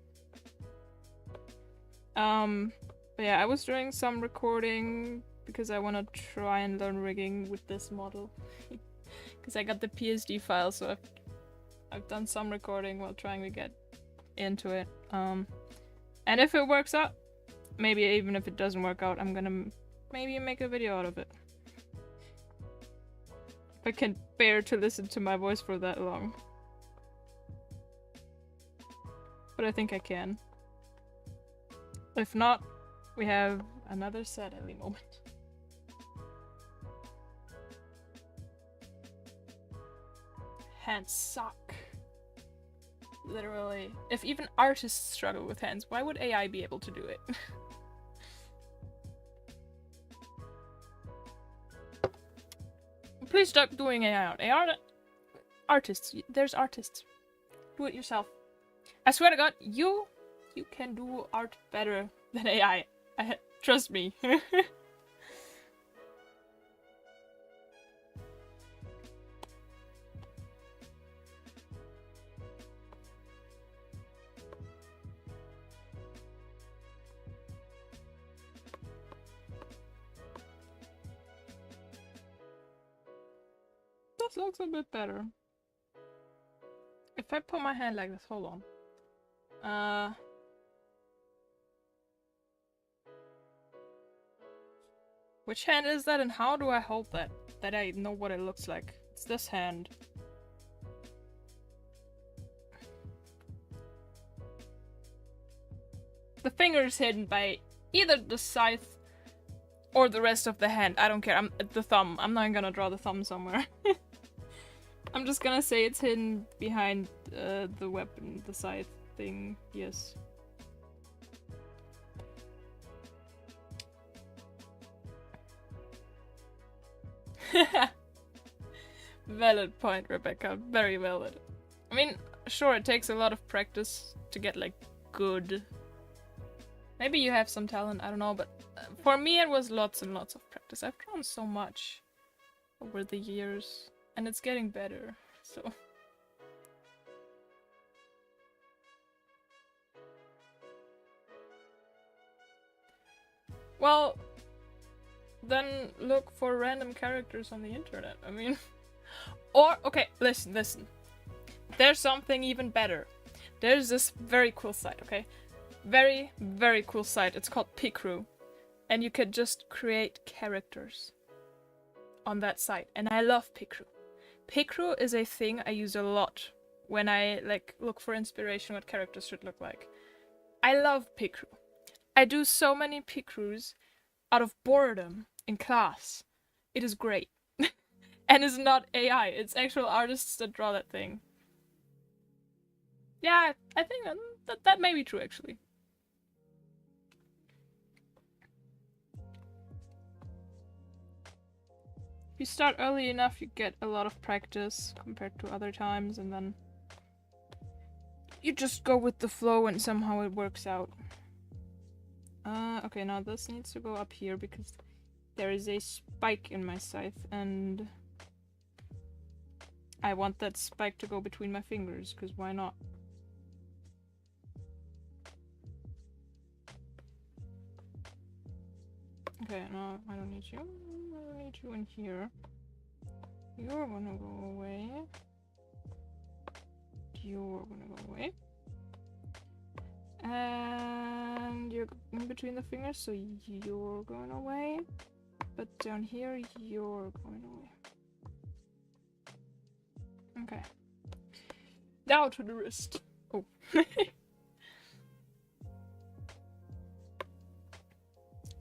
But yeah, I was doing some recording because I want to try and learn rigging with this model. Because I got the PSD file, so I've done some recording while trying to get into it. And if it works out, maybe even if it doesn't work out, I'm gonna maybe make a video out of it. If I can bear to listen to my voice for that long. But I think I can. If not, we have another sadly moment. Hands suck. Literally. If even artists struggle with hands, why would AI be able to do it? Please stop doing AI art. Artists. There's artists. Do it yourself. I swear to God, you can do art better than AI. Trust me. This looks a bit better. If I put my hand like this, hold on. Which hand is that and how do I hold that? That I know what it looks like. It's this hand. The finger is hidden by either the scythe or the rest of the hand. I don't care. The thumb. I'm not gonna draw the thumb somewhere. I'm just gonna say it's hidden behind the weapon, the scythe thing. Yes. Valid point, Rebecca. Very valid. I mean, sure, it takes a lot of practice to get, like, good. Maybe you have some talent, I don't know, but for me it was lots and lots of practice. I've drawn so much over the years, and it's getting better, so... Well, then look for random characters on the internet, I mean... Or, okay, listen. There's something even better. There's this very cool site, okay? Very, very cool site. It's called Picrew. And you could just create characters on that site. And I love Picrew. Picrew is a thing I use a lot when I, like, look for inspiration what characters should look like. I love Picrew. I do so many Picrews out of boredom in class. It is great. And it's not AI, it's actual artists that draw that thing. Yeah, I think that may be true, actually. If you start early enough, you get a lot of practice compared to other times, and then you just go with the flow and somehow it works out. Okay, now this needs to go up here because there is a spike in my scythe, and I want that spike to go between my fingers, because why not? Okay, no, I don't need you. I don't need you in here. You're gonna go away. You're gonna go away. And you're in between the fingers, so you're going away. But down here, you're going away. Okay. Now to the wrist. Oh.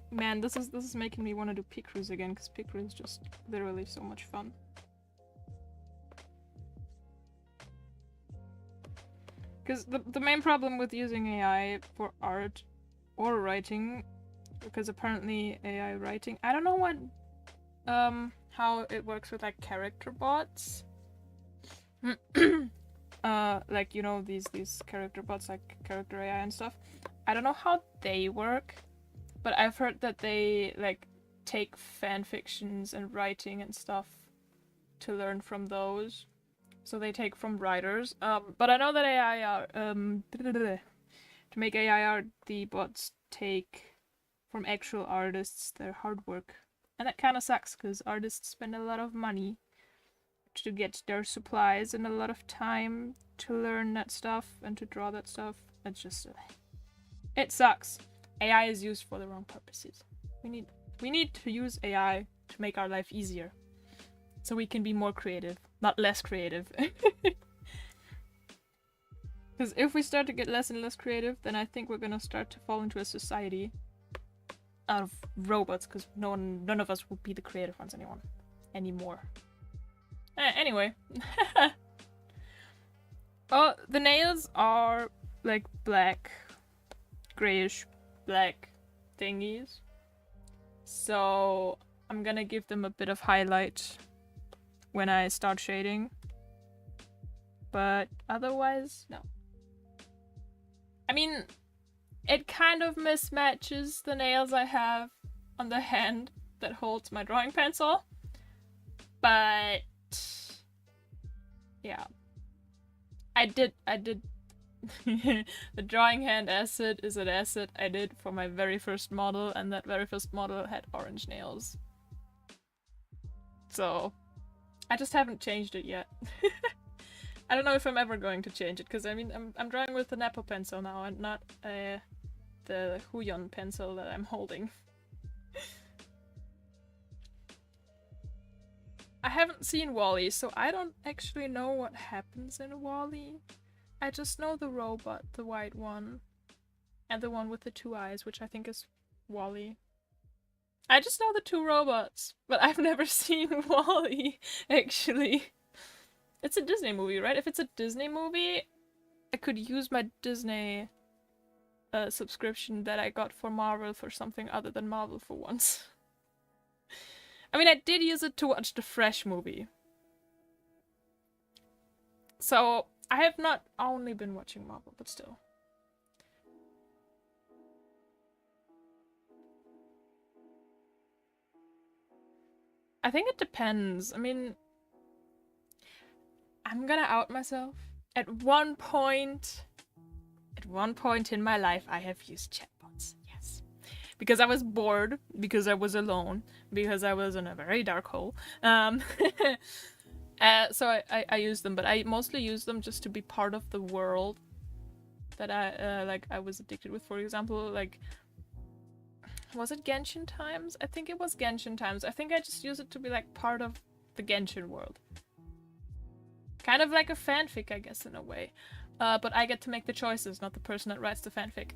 Man, this is making me want to do Picrews again, because Picrew is just literally so much fun. Because the main problem with using AI for art or writing, because apparently AI writing, I don't know what how it works with like character bots. Like, you know, these character bots like character AI and stuff. I don't know how they work, but I've heard that they like take fan fictions and writing and stuff to learn from those. So they take from writers. But I know that AI, to make AI art, the bots take, from actual artists, their hard work. And that kind of sucks because artists spend a lot of money to get their supplies and a lot of time to learn that stuff and to draw that stuff. It's just it sucks. AI is used for the wrong purposes. We need to use AI to make our life easier, so we can be more creative, not less creative. Because if we start to get less and less creative, then I think we're gonna start to fall into a society out of robots. Because none of us will be the creative ones anymore. Anyway. Oh, the nails are like black, grayish black thingies. So I'm gonna give them a bit of highlight when I start shading. But otherwise, no. I mean, it kind of mismatches the nails I have on the hand that holds my drawing pencil. But yeah. I did the drawing hand asset is an asset I did for my very first model, and that very first model had orange nails. So I just haven't changed it yet. I don't know if I'm ever going to change it, because I mean I'm drawing with an Apple pencil now and not the Huion pencil that I'm holding. I haven't seen WALL-E, so I don't actually know what happens in WALL-E. I just know the robot, the white one, and the one with the two eyes, which I think is WALL-E. I just know the two robots, but I've never seen WALL-E, actually. It's a Disney movie, right? If it's a Disney movie, I could use my Disney subscription that I got for Marvel for something other than Marvel for once. I mean, I did use it to watch the Fresh movie. So, I have not only been watching Marvel, but still. I think it depends. I mean, I'm gonna out myself. At one point in my life, I have used chatbots. Yes. Because I was bored, because I was alone, because I was in a very dark hole. So I used them, but I mostly used them just to be part of the world that I was addicted with. For example, like, was it Genshin Times? I think it was Genshin Times. I think I just used it to be like part of the Genshin world. Kind of like a fanfic, I guess, in a way. But I get to make the choices, not the person that writes the fanfic.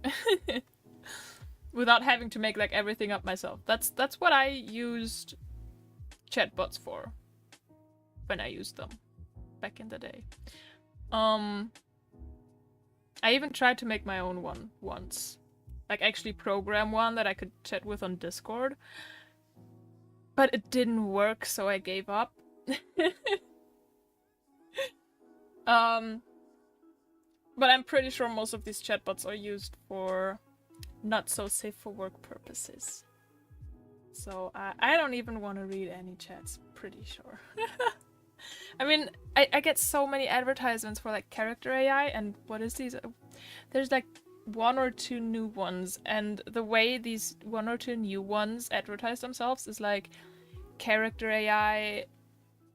Without having to make like everything up myself. That's what I used chatbots for when I used them back in the day. I even tried to make my own one once. Like actually program one that I could chat with on Discord. But it didn't work, so I gave up. But I'm pretty sure most of these chatbots are used for not so safe for work purposes. So I don't even want to read any chats, pretty sure. I mean, I get so many advertisements for like character AI, and what is these? There's like one or two new ones, and the way these one or two new ones advertise themselves is like character AI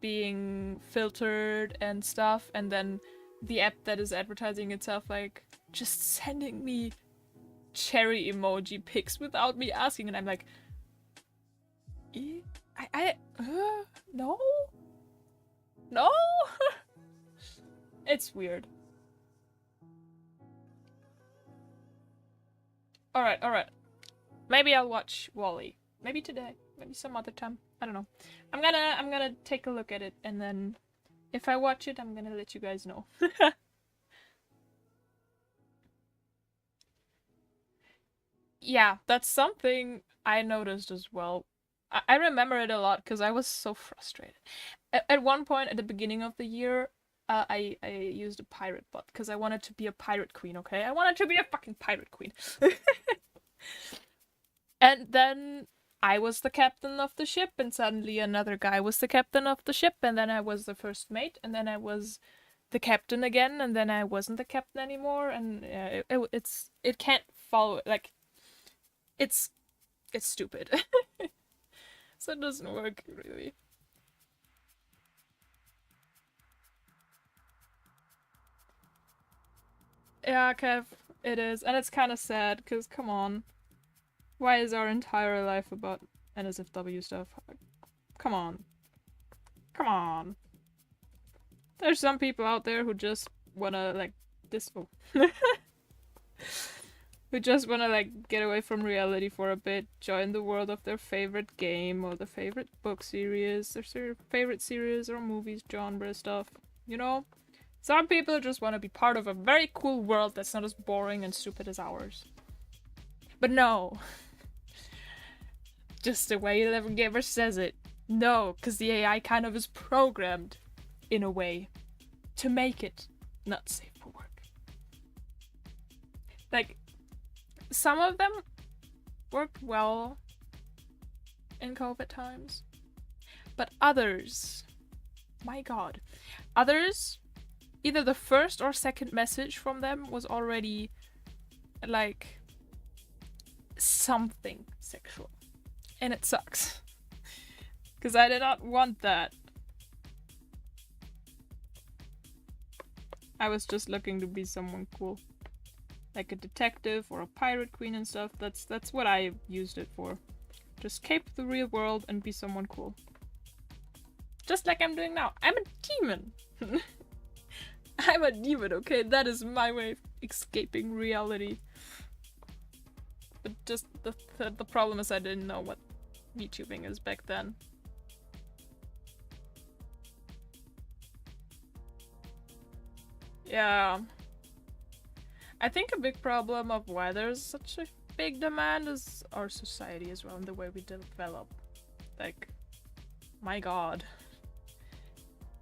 being filtered and stuff, and then the app that is advertising itself like just sending me cherry emoji pics without me asking, and I'm like, no? No? It's weird. Alright. Maybe I'll watch WALL-E. Maybe today. Maybe some other time. I don't know. I'm gonna take a look at it, and then if I watch it, I'm gonna let you guys know. Yeah, that's something I noticed as well. I remember it a lot because I was so frustrated. At one point at the beginning of the year, I used a pirate bot because I wanted to be a pirate queen, okay? I wanted to be a fucking pirate queen. And then I was the captain of the ship, and suddenly another guy was the captain of the ship, and then I was the first mate, and then I was the captain again, and then I wasn't the captain anymore, and it can't follow, like, it's it's stupid. So it doesn't work, really. Yeah, Kev, it is. And it's kind of sad, because come on. Why is our entire life about NSFW stuff? Come on. Come on. There's some people out there who just wanna, like, who just wanna, like, get away from reality for a bit, join the world of their favorite game, or their favorite book series, their favorite series or movies, genre stuff, you know? Some people just want to be part of a very cool world that's not as boring and stupid as ours. But no. Just the way Gamer says it. No, because the AI kind of is programmed, in a way, to make it not safe for work. Like, some of them worked well in COVID times. But others, my god. Others, either the first or second message from them was already, like, something sexual. And it sucks. Because I did not want that. I was just looking to be someone cool. Like a detective or a pirate queen and stuff. That's what I used it for. Just escape the real world and be someone cool. Just like I'm doing now. I'm a demon! I'm a demon, okay? That is my way of escaping reality. But just the problem is I didn't know what YouTubing is back then. Yeah. I think a big problem of why there's such a big demand is our society as well and the way we develop. Like, my god.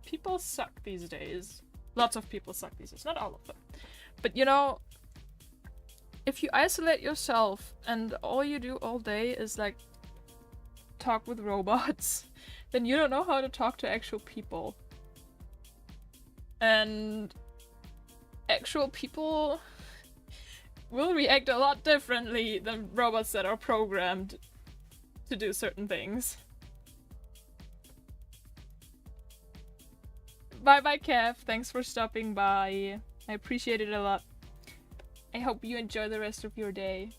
People suck these days. Lots of people suck these days, not all of them. But you know, if you isolate yourself and all you do all day is like talk with robots, then you don't know how to talk to actual people. And actual people will react a lot differently than robots that are programmed to do certain things. Bye bye, Kev. Thanks for stopping by. I appreciate it a lot. I hope you enjoy the rest of your day.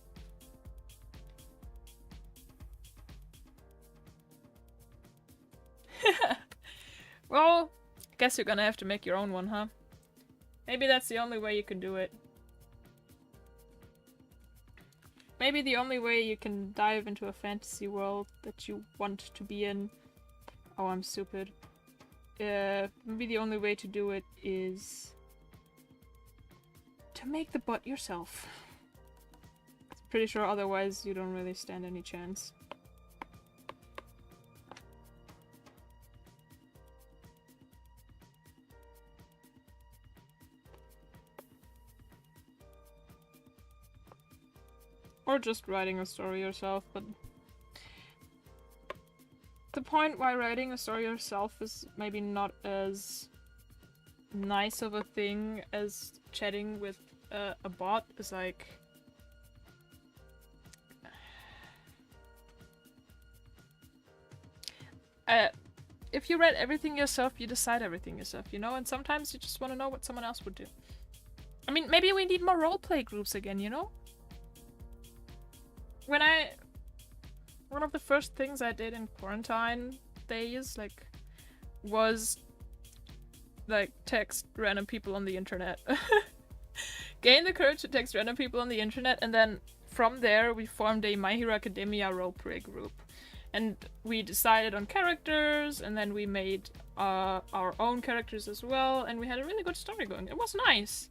Well, I guess you're gonna have to make your own one, huh? Maybe that's the only way you can do it. Maybe the only way you can dive into a fantasy world that you want to be in. Oh, I'm stupid. Maybe the only way to do it is to make the bot yourself. Pretty sure otherwise you don't really stand any chance. Or just writing a story yourself, but the point why writing a story yourself is maybe not as nice of a thing as chatting with a bot is like... if you read everything yourself, you decide everything yourself, you know? And sometimes you just want to know what someone else would do. I mean, maybe we need more roleplay groups again, you know? One of the first things I did in quarantine days, like, was, like, text random people on the internet. Gain the courage to text random people on the internet, and then from there we formed a My Hero Academia roleplay group. And we decided on characters, and then we made our own characters as well, and we had a really good story going. It was nice.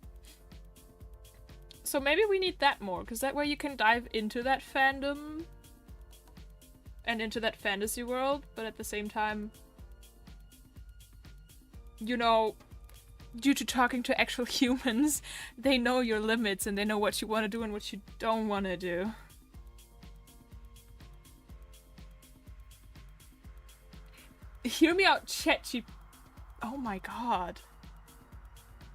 So maybe we need that more, because that way you can dive into that fandom and into that fantasy world, but at the same time, you know, due to talking to actual humans, they know your limits and they know what you want to do and what you don't want to do. Hear me out, ChatGPT. Oh my god.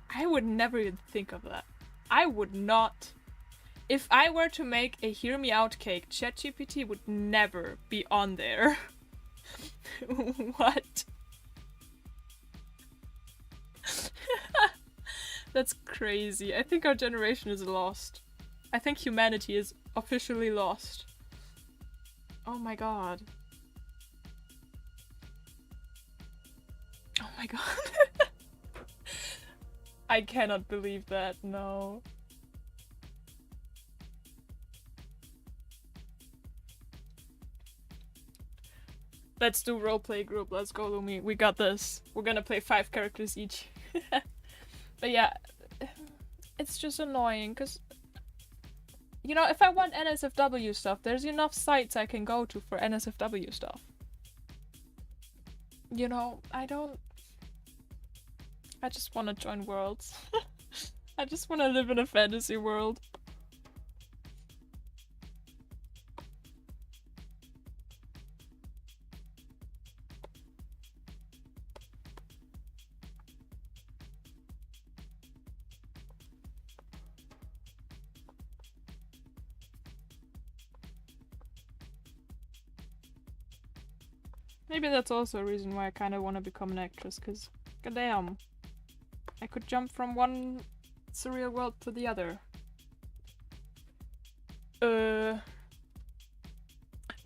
I would never even think of that. I would not. If I were to make a hear me out cake, ChatGPT would never be on there. What? That's crazy. I think our generation is lost. I think humanity is officially lost. Oh my god. Oh my god. I cannot believe that, no. Let's do roleplay group. Let's go, Lumi. We got this. We're gonna play 5 characters each. But yeah, it's just annoying because, you know, if I want NSFW stuff, there's enough sites I can go to for NSFW stuff. You know, I just want to join worlds. I just want to live in a fantasy world. Maybe that's also a reason why I kind of want to become an actress, because, goddamn, I could jump from one surreal world to the other.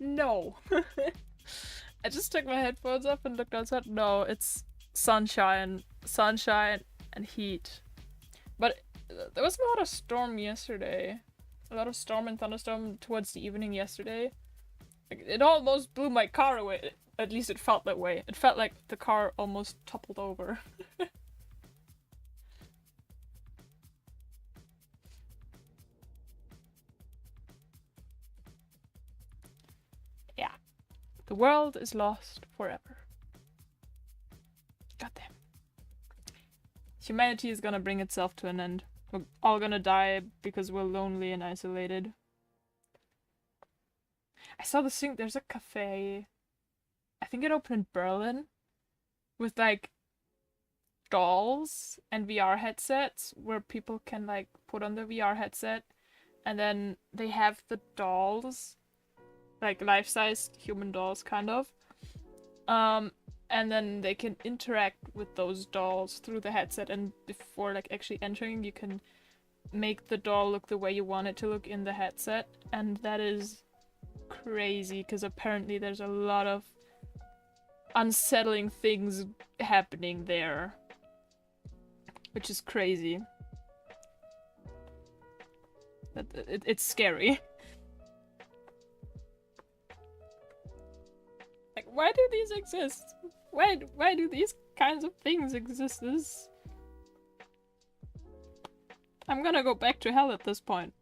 No. I just took my headphones off and looked outside. No, it's sunshine and heat. But there was a lot of storm yesterday. A lot of storm and thunderstorm towards the evening yesterday. It almost blew my car away. At least it felt that way. It felt like the car almost toppled over. Yeah. The world is lost forever. Goddamn. Humanity is gonna bring itself to an end. We're all gonna die because we're lonely and isolated. I saw this thing, there's a cafe, I think it opened in Berlin, with like dolls and VR headsets where people can like put on the VR headset and then they have the dolls, like life-sized human dolls kind of, and then they can interact with those dolls through the headset, and before like actually entering you can make the doll look the way you want it to look in the headset, and that is crazy because apparently there's a lot of unsettling things happening there, which is crazy. It's scary. Like, why do these exist? Why do these kinds of things exist? I'm gonna go back to hell at this point.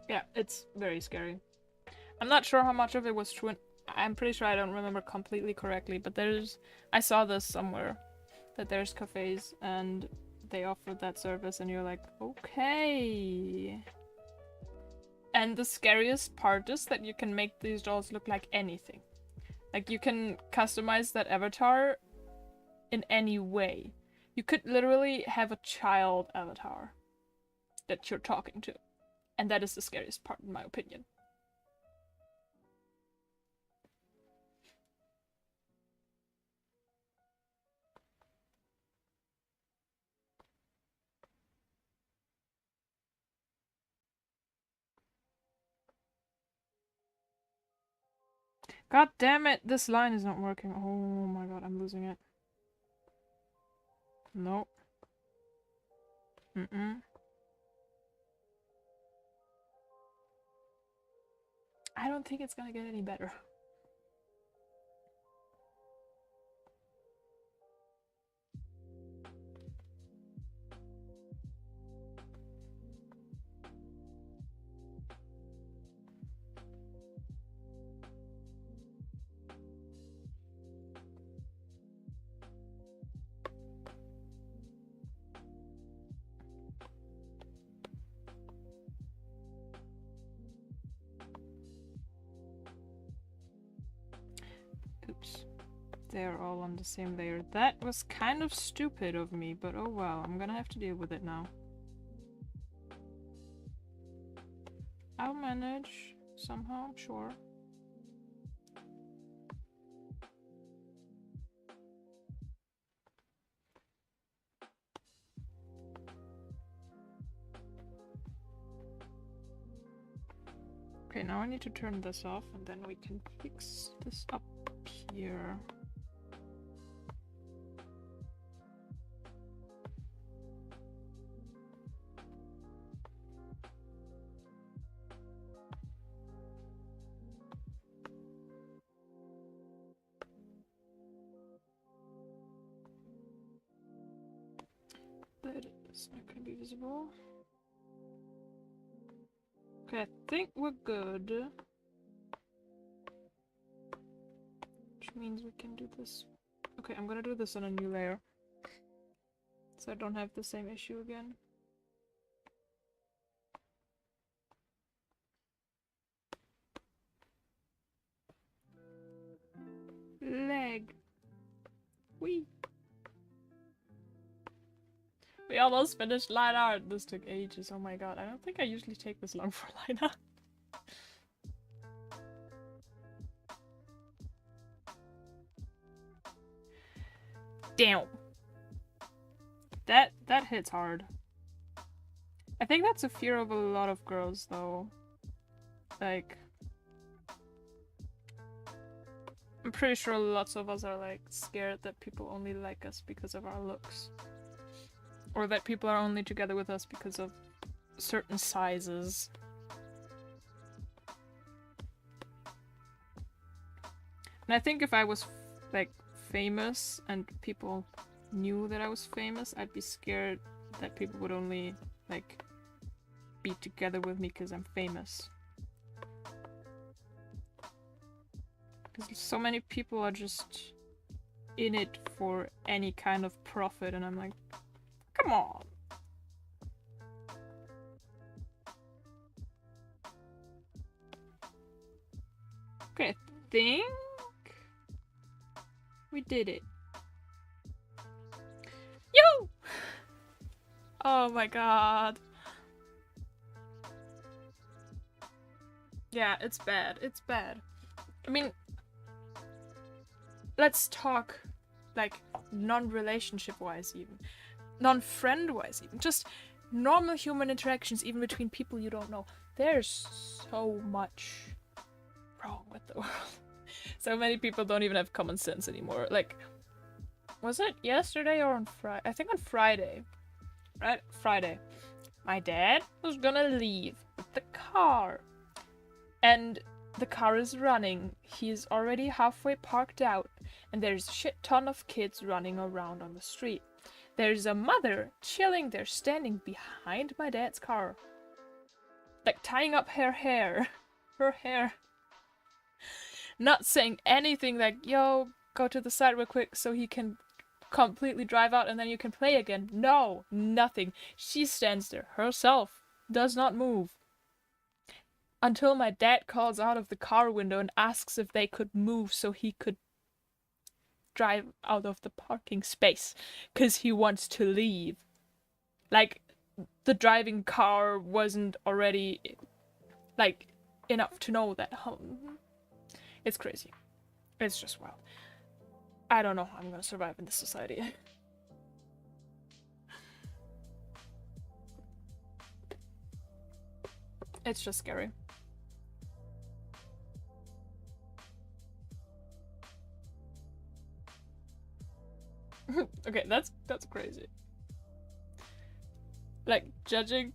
Yeah, it's very scary. I'm not sure how much of it was true, and I'm pretty sure I don't remember completely correctly, but I saw this somewhere, that there's cafes and they offer that service and you're like, okay. And the scariest part is that you can make these dolls look like anything. Like, you can customize that avatar in any way. You could literally have a child avatar that you're talking to. And that is the scariest part, in my opinion. God damn it, this line is not working. Oh my god, I'm losing it. Nope. I don't think it's gonna get any better. they're all on the same layer. That was kind of stupid of me, but oh well, I'm gonna have to deal with it now. I'll manage somehow, sure. Okay, now I need to turn this off and then we can fix this up here. That is not going to be visible. Okay, I think we're good. Which means we can do this. Okay, I'm gonna do this on a new layer. So I don't have the same issue again. Leg. Whee! We almost finished line art. This took ages. Oh my god. I don't think I usually take this long for line art. Damn. That hits hard. I think that's a fear of a lot of girls though. Like, I'm pretty sure lots of us are like scared that people only like us because of our looks. Or that people are only together with us because of certain sizes. And I think if I was like famous and people knew that I was famous, I'd be scared that people would only like be together with me because I'm famous. Because so many people are just in it for any kind of profit, and I'm like, come on. Okay, I think we did it. Yo! Oh my god. Yeah, it's bad. It's bad. I mean, let's talk like non-relationship wise even. Non-friend wise even. Just normal human interactions even between people you don't know. There's so much wrong with the world. So many people don't even have common sense anymore. Like, was it yesterday or on Friday? I think on Friday. Right? Friday. My dad was gonna leave with the car. And the car is running. He's already halfway parked out. And there's a shit ton of kids running around on the street. There's a mother chilling there, standing behind my dad's car. Like, tying up her hair. Her hair. Not saying anything like, yo, go to the side real quick so he can completely drive out and then you can play again. No, nothing. She stands there herself. Does not move. Until my dad calls out of the car window and asks if they could move so he could drive out of the parking space. Because he wants to leave. Like, the driving car wasn't already, like, enough to know that. It's crazy. It's just wild. I don't know how I'm gonna survive in this society. It's just scary. Okay, that's crazy. Like, judging...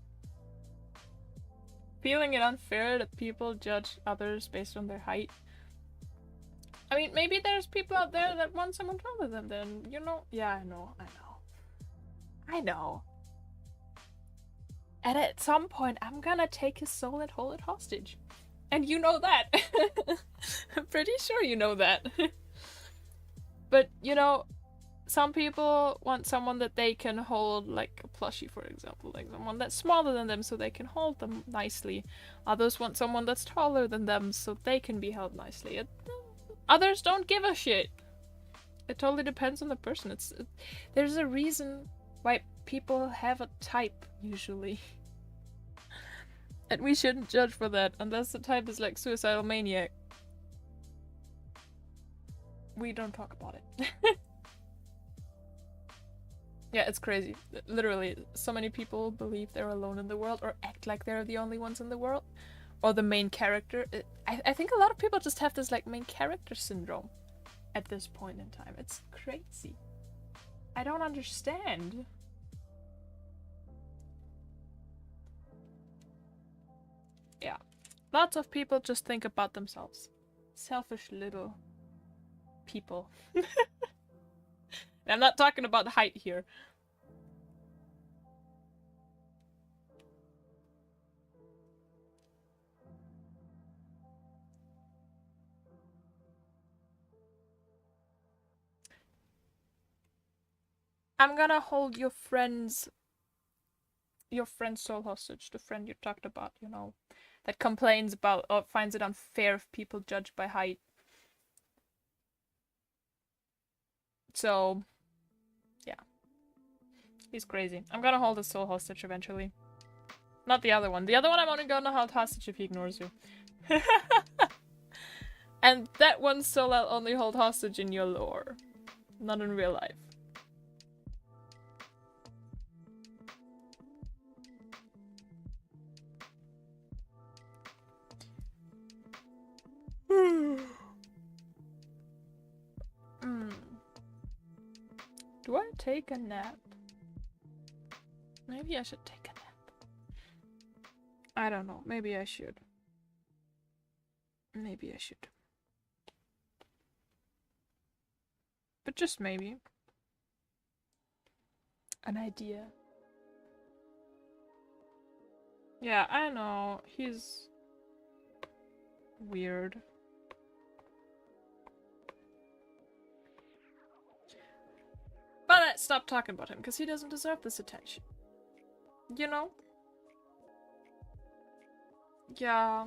Feeling it unfair that people judge others based on their height. I mean, maybe there's people out there that want someone taller than them, you know? Yeah, I know. I know. And at some point, I'm gonna take his soul and hold it hostage. And you know that. I'm pretty sure you know that. But, you know, some people want someone that they can hold, like a plushie, for example. Like someone that's smaller than them so they can hold them nicely. Others want someone that's taller than them so they can be held nicely. Others don't give a shit. It totally depends on the person. There's a reason why people have a type, usually. And we shouldn't judge for that, unless the type is like suicidal maniac. We don't talk about it. Yeah, it's crazy. Literally, so many people believe they're alone in the world or act like they're the only ones in the world. Or the main character. I think a lot of people just have this like main character syndrome at this point in time. It's crazy. I don't understand. Yeah. Lots of people just think about themselves. Selfish little people. I'm not talking about height here. I'm gonna hold your friend's soul hostage, the friend you talked about, you know, that complains about or finds it unfair if people judge by height. So, yeah. He's crazy. I'm gonna hold his soul hostage eventually. Not the other one. The other one I'm only gonna hold hostage if he ignores you. And that one soul I'll only hold hostage in your lore. Not in real life. Do I take a nap? Maybe I should take a nap. I don't know. Maybe I should. Maybe I should. But just maybe. An idea. Yeah, I know. He's weird. But let's stop talking about him, because he doesn't deserve this attention. You know? Yeah.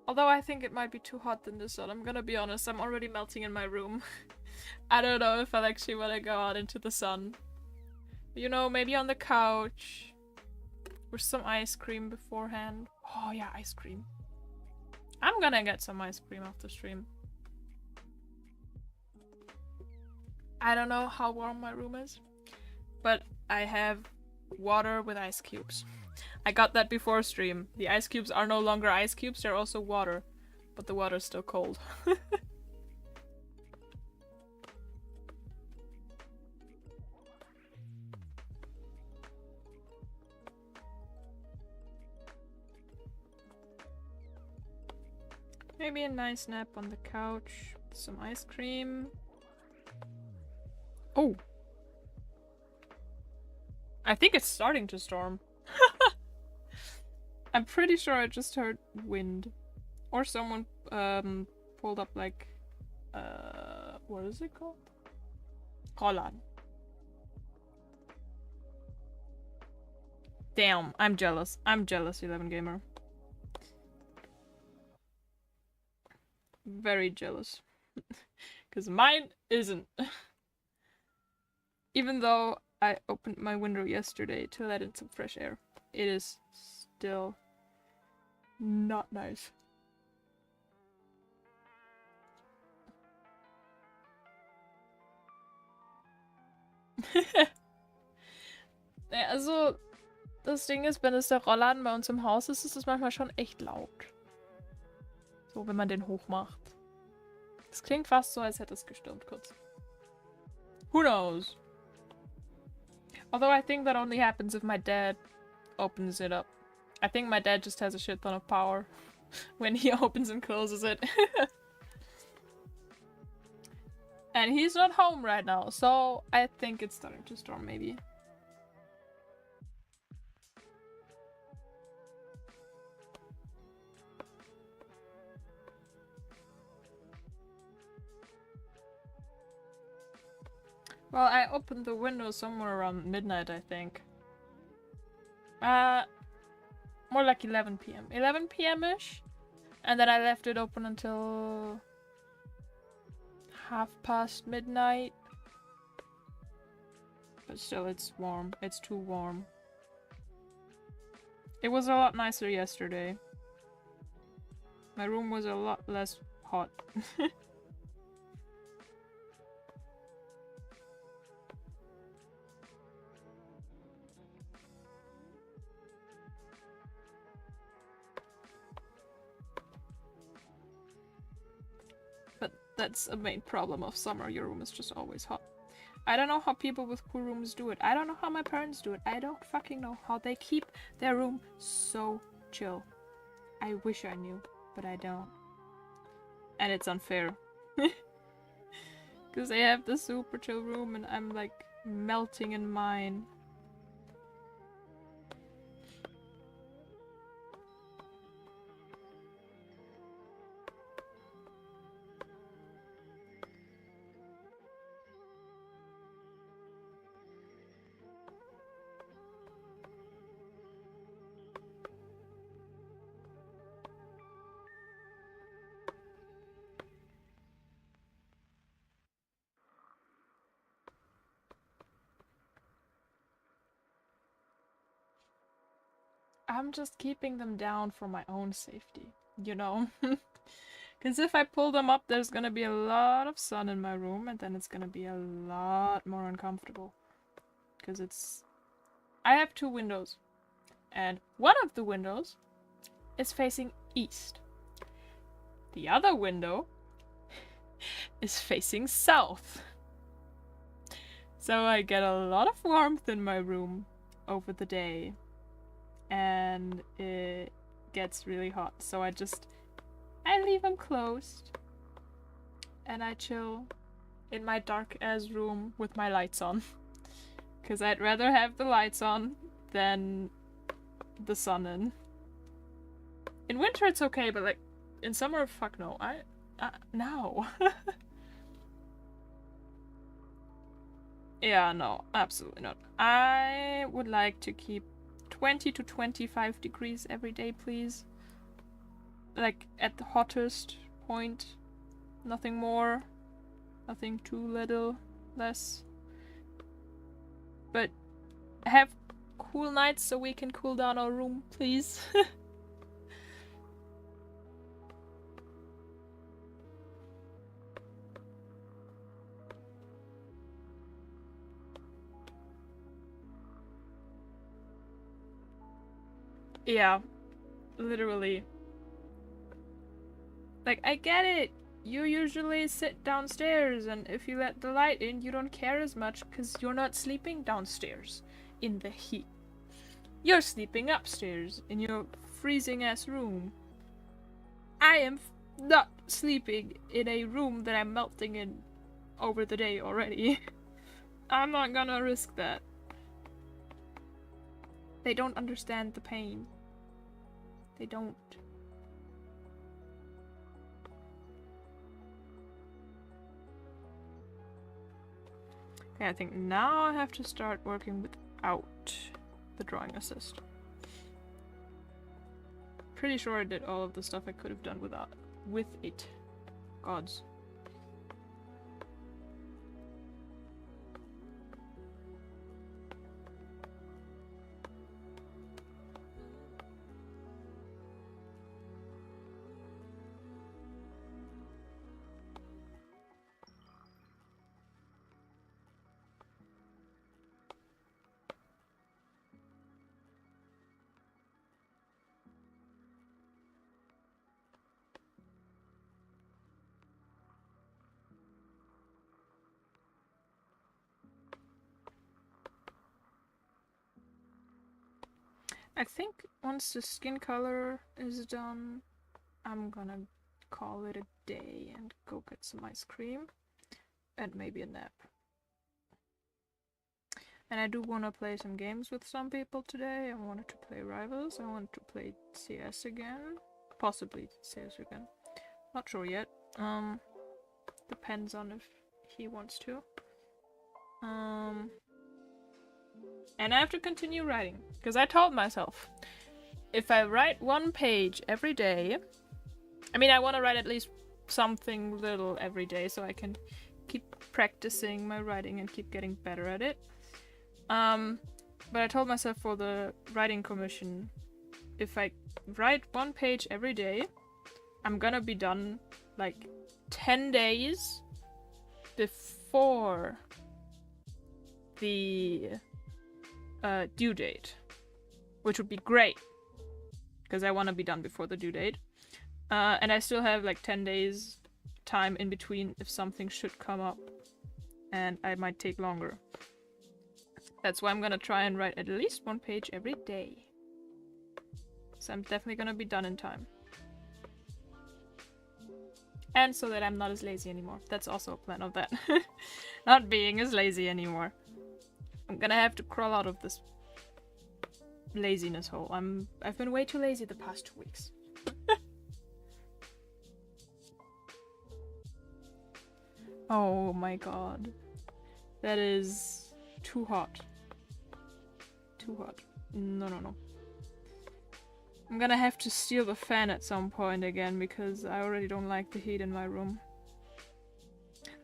Although I think it might be too hot in the sun, I'm gonna be honest, I'm already melting in my room. I don't know if I'll actually want to go out into the sun. You know, maybe on the couch. With some ice cream beforehand. Oh yeah, ice cream. I'm gonna get some ice cream after stream. I don't know how warm my room is, but I have water with ice cubes. I got that before stream. The ice cubes are no longer ice cubes, they're also water. But the water's still cold. Maybe a nice nap on the couch with some ice cream. Oh! I think it's starting to storm. I'm pretty sure I just heard wind. Or someone pulled up like what is it called? Roland. Damn, I'm jealous. I'm jealous, 11 Gamer. Very jealous. Because mine isn't. Even though I opened my window yesterday to let in some fresh air, it is still not nice. Ja, also, das Ding ist, wenn es der Rollladen bei uns im Haus ist, ist es manchmal schon echt laut. So, wenn man den hochmacht. Es klingt fast so, als hätte es gestürmt kurz. Who knows? Although I think that only happens if my dad opens it up. I think my dad just has a shit ton of power when he opens and closes it. And he's not home right now, so I think it's starting to storm maybe. Well, I opened the window somewhere around midnight, I think. More like 11 p.m. 11 p.m.-ish? And then I left it open until... past midnight. But still, it's warm. It's too warm. It was a lot nicer yesterday. My room was a lot less hot. But that's a main problem of summer. Your room is just always hot. I don't know how people with cool rooms do it. I don't know how my parents do it. I don't fucking know how they keep their room so chill. I wish I knew, but I don't. And it's unfair. Because they have the super chill room and I'm like melting in mine. I'm just keeping them down for my own safety, you know? Because if I pull them up, there's gonna be a lot of sun in my room, and then it's gonna be a lot more uncomfortable. Because it's... I have 2 windows, and one of the windows is facing east. The other window is facing south. So I get a lot of warmth in my room over the day. And it gets really hot, so I leave them closed and I chill in my dark ass room with my lights on, because I'd rather have the lights on than the sun in. In winter it's okay, but like in summer, fuck no. No. Yeah, no, absolutely not. I would like to keep 20 to 25 degrees every day, please. Like, at the hottest point. Nothing more. Nothing too little. Less. But have cool nights so we can cool down our room, please. Yeah, literally. Like, I get it. You usually sit downstairs, and if you let the light in, you don't care as much because you're not sleeping downstairs in the heat. You're sleeping upstairs in your freezing ass room. I am not sleeping in a room that I'm melting in over the day already. I'm not gonna risk that. They don't understand the pain. They don't. Okay, I think now I have to start working without the drawing assist. Pretty sure I did all of the stuff I could have done with it. Gods. I think once the skin color is done, I'm gonna call it a day and go get some ice cream and maybe a nap. And I do want to play some games with some people today. I wanted to play Rivals. I want to play CS again. Possibly CS again. Not sure yet. Depends on if he wants to. And I have to continue writing, because I told myself, if I write 1 page every day, I mean, I want to write at least something little every day so I can keep practicing my writing and keep getting better at it. But I told myself for the writing commission, if I write 1 page every day, I'm gonna be done like 10 days before the due date, which would be great because I want to be done before the due date. And I still have like 10 days time in between if something should come up, and I might take longer. That's why I'm gonna try and write at least 1 page every day. So I'm definitely gonna be done in time. And so that I'm not as lazy anymore. That's also a plan of that. Not being as lazy anymore. I'm gonna have to crawl out of this laziness hole. I've been way too lazy the past 2 weeks. Oh my god. That is too hot. Too hot. No, no, no. I'm gonna have to steal the fan at some point again because I already don't like the heat in my room.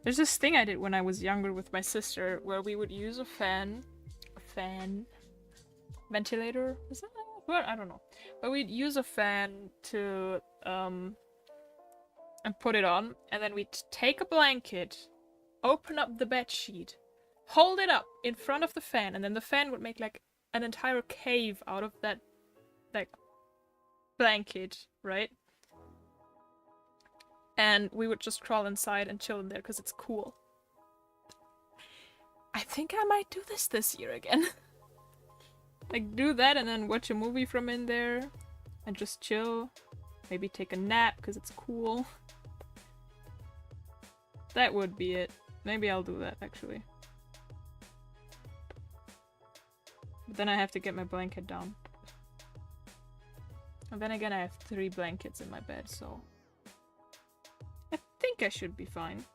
There's this thing I did when I was younger with my sister where we would use a fan. Ventilator? Is that what? I don't know. But we'd use a fan to and put it on, and then we'd take a blanket, open up the bed sheet, hold it up in front of the fan, and then the fan would make like an entire cave out of that like blanket, right? And we would just crawl inside and chill in there because it's cool. I think I might do this year again. Like do that and then watch a movie from in there and just chill. Maybe take a nap because it's cool. That would be it. Maybe I'll do that actually. But then I have to get my blanket down. And then again I have 3 blankets in my bed, so I think I should be fine.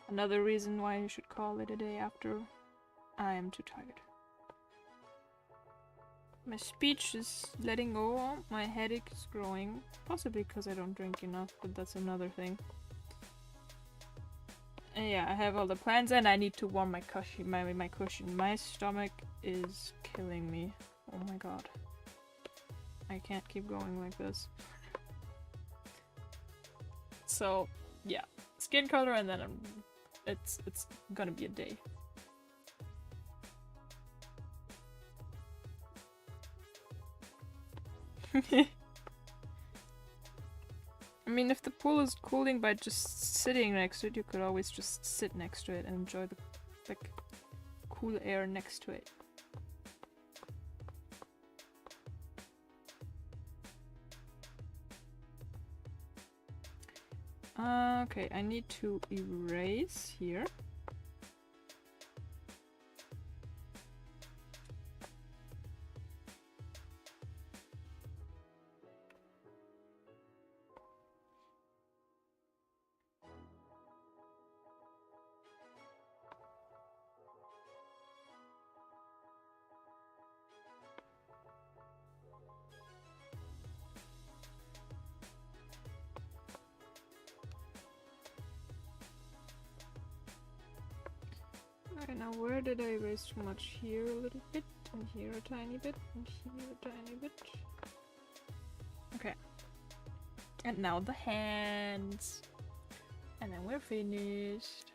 Another reason why you should call it a day after I am too tired. My speech is letting go, my headache is growing. Possibly because I don't drink enough, but that's another thing. And yeah, I have all the plans and I need to warm my cushion. My cushion. My stomach is killing me. Oh my god. I can't keep going like this. So, yeah. Skin color and then it's gonna be a day. I mean, if the pool is cooling by just sitting next to it, you could always just sit next to it and enjoy the like cool air next to it. Okay, I need to erase here. Okay, now where did I erase too much? Here a little bit, and here a tiny bit, and here a tiny bit. Okay. And now the hands. And then we're finished.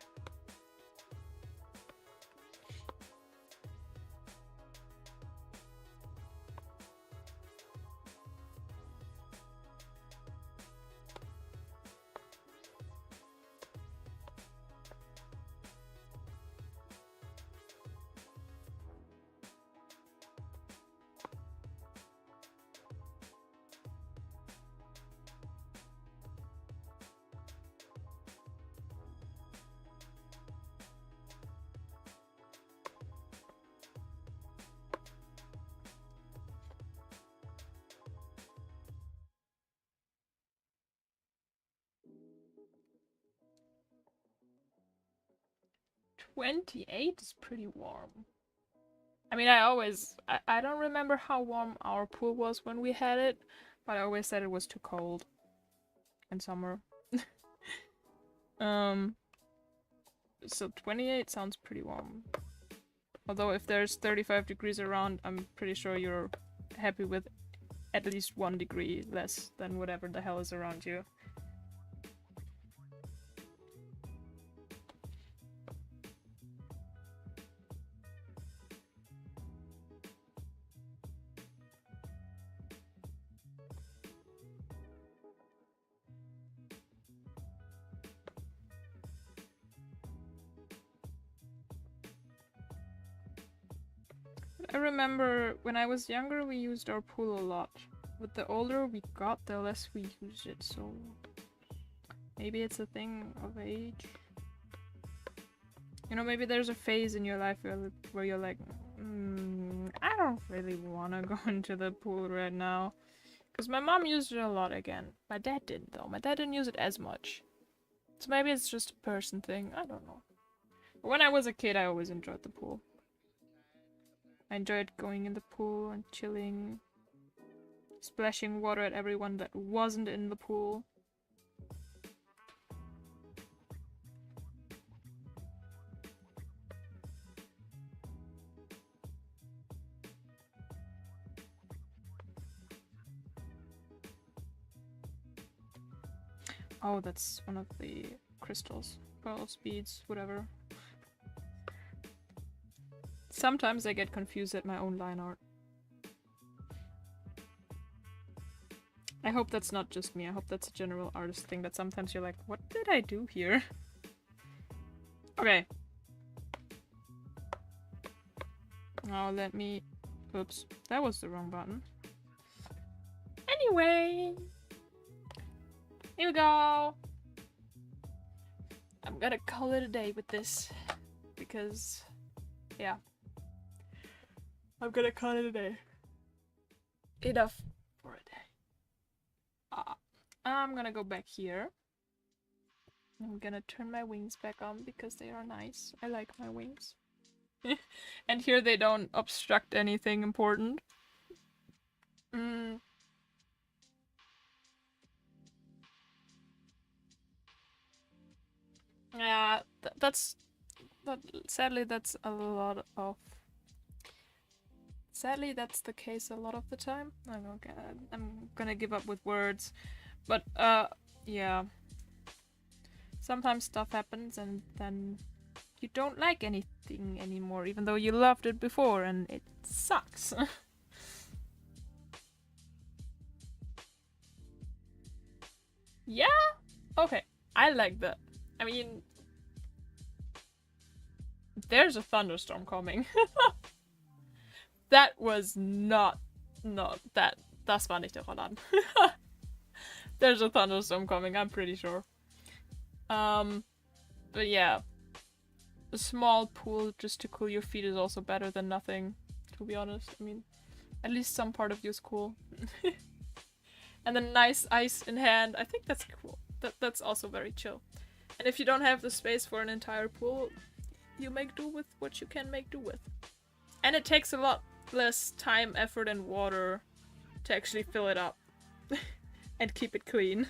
28 is pretty warm. I mean, I don't remember how warm our pool was when we had it, but I always said it was too cold in summer. So 28 sounds pretty warm. Although if there's 35 degrees around, I'm pretty sure you're happy with at least 1 degree less than whatever the hell is around you. I remember when I was younger we used our pool a lot. But the older we got, the less we used it, so maybe it's a thing of age. You know, maybe there's a phase in your life where you're like, I don't really want to go into the pool right now. Because my mom used it a lot again. My dad didn't, though. My dad didn't use it as much. So maybe it's just a person thing. I don't know. But when I was a kid, I always enjoyed the pool. I enjoyed going in the pool and chilling. Splashing water at everyone that wasn't in the pool. Oh, that's one of the crystals. Pearls, beads, whatever. Sometimes I get confused at my own line art. I hope that's not just me. I hope that's a general artist thing that sometimes you're like, what did I do here? Okay. Now let me... Oops. That was the wrong button. Anyway. Here we go. I'm gonna call it a day with this. Because... yeah. I'm gonna call it a day. Enough for a day. I'm gonna go back here. I'm gonna turn my wings back on because they are nice. I like my wings. And here they don't obstruct anything important. Yeah, sadly that's a lot of... Sadly that's the case a lot of the time. I'm gonna give up with words. But, yeah. Sometimes stuff happens and then you don't like anything anymore, even though you loved it before, and it sucks. Yeah? Okay. I like that. I mean... There's a thunderstorm coming. That was not... No, das war nicht der Rollladen. There's a thunderstorm coming, I'm pretty sure. But yeah. A small pool just to cool your feet is also better than nothing, to be honest. I mean, at least some part of you is cool. And then nice ice in hand, I think that's cool. That's also very chill. And if you don't have the space for an entire pool, you make do with what you can make do with. And it takes a lot less time, effort, and water to actually fill it up. And keep it clean.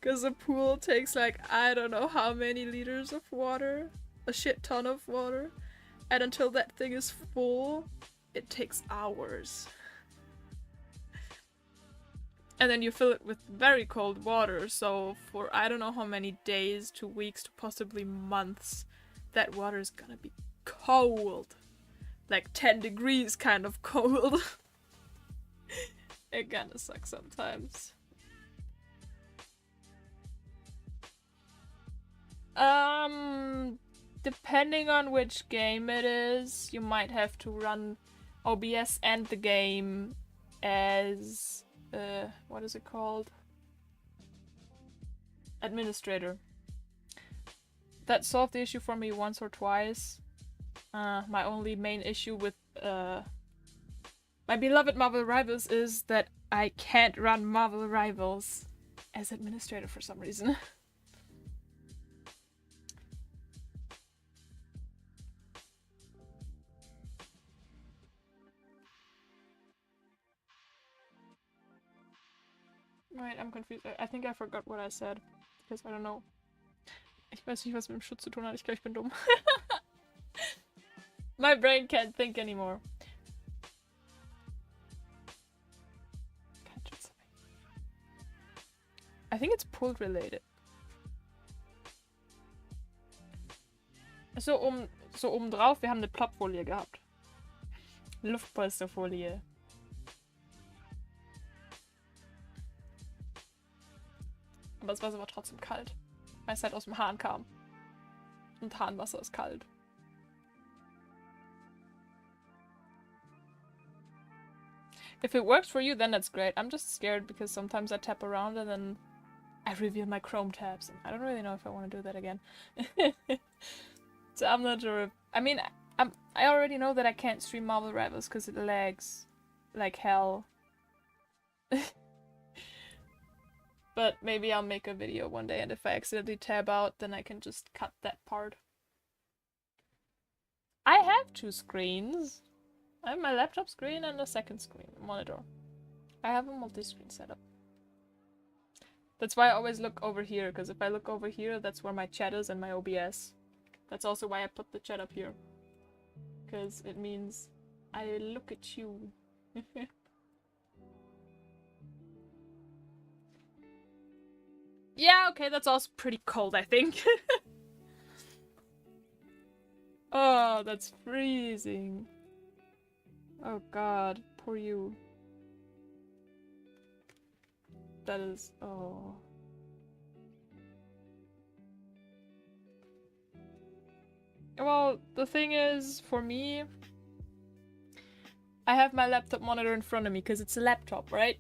Because a pool takes like, I don't know how many liters of water. A shit ton of water. And until that thing is full, it takes hours. And then you fill it with very cold water, so for I don't know how many days to weeks to possibly months, that water is gonna be cold. Like 10 degrees kind of cold. It kinda sucks sometimes. Depending on which game it is, you might have to run OBS and the game as... what is it called? Administrator. That solved the issue for me once or twice. My only main issue with my beloved Marvel Rivals is that I can't run Marvel Rivals as administrator for some reason. Wait, I'm confused. I think I forgot what I said. Because I don't know. Ich weiß nicht, was mit dem Schutz zu tun hat. Ich glaube, ich bin dumm. My brain can't think anymore. I think it's pull related. So oben drauf, wir haben eine Plopfolie gehabt. Luftpolsterfolie. Aber das Wasser war trotzdem kalt. Weil es halt aus dem Hahn kam. Und Hahnwasser ist kalt. If it works for you, then that's great. I'm just scared because sometimes I tap around and then I reveal my Chrome tabs. And I don't really know if I want to do that again. So I'm not sure if... I mean, I already know that I can't stream Marvel Rivals because it lags like hell. But maybe I'll make a video one day, and if I accidentally tab out, then I can just cut that part. I have 2 screens. I have my laptop screen and a second screen, monitor. I have a multi-screen setup. That's why I always look over here, because if I look over here, that's where my chat is and my OBS. That's also why I put the chat up here. Because it means I look at you. Yeah, okay, that's also pretty cold, I think. Oh, that's freezing. Oh god, poor you. That is... oh. Well, the thing is, for me, I have my laptop monitor in front of me because it's a laptop, right?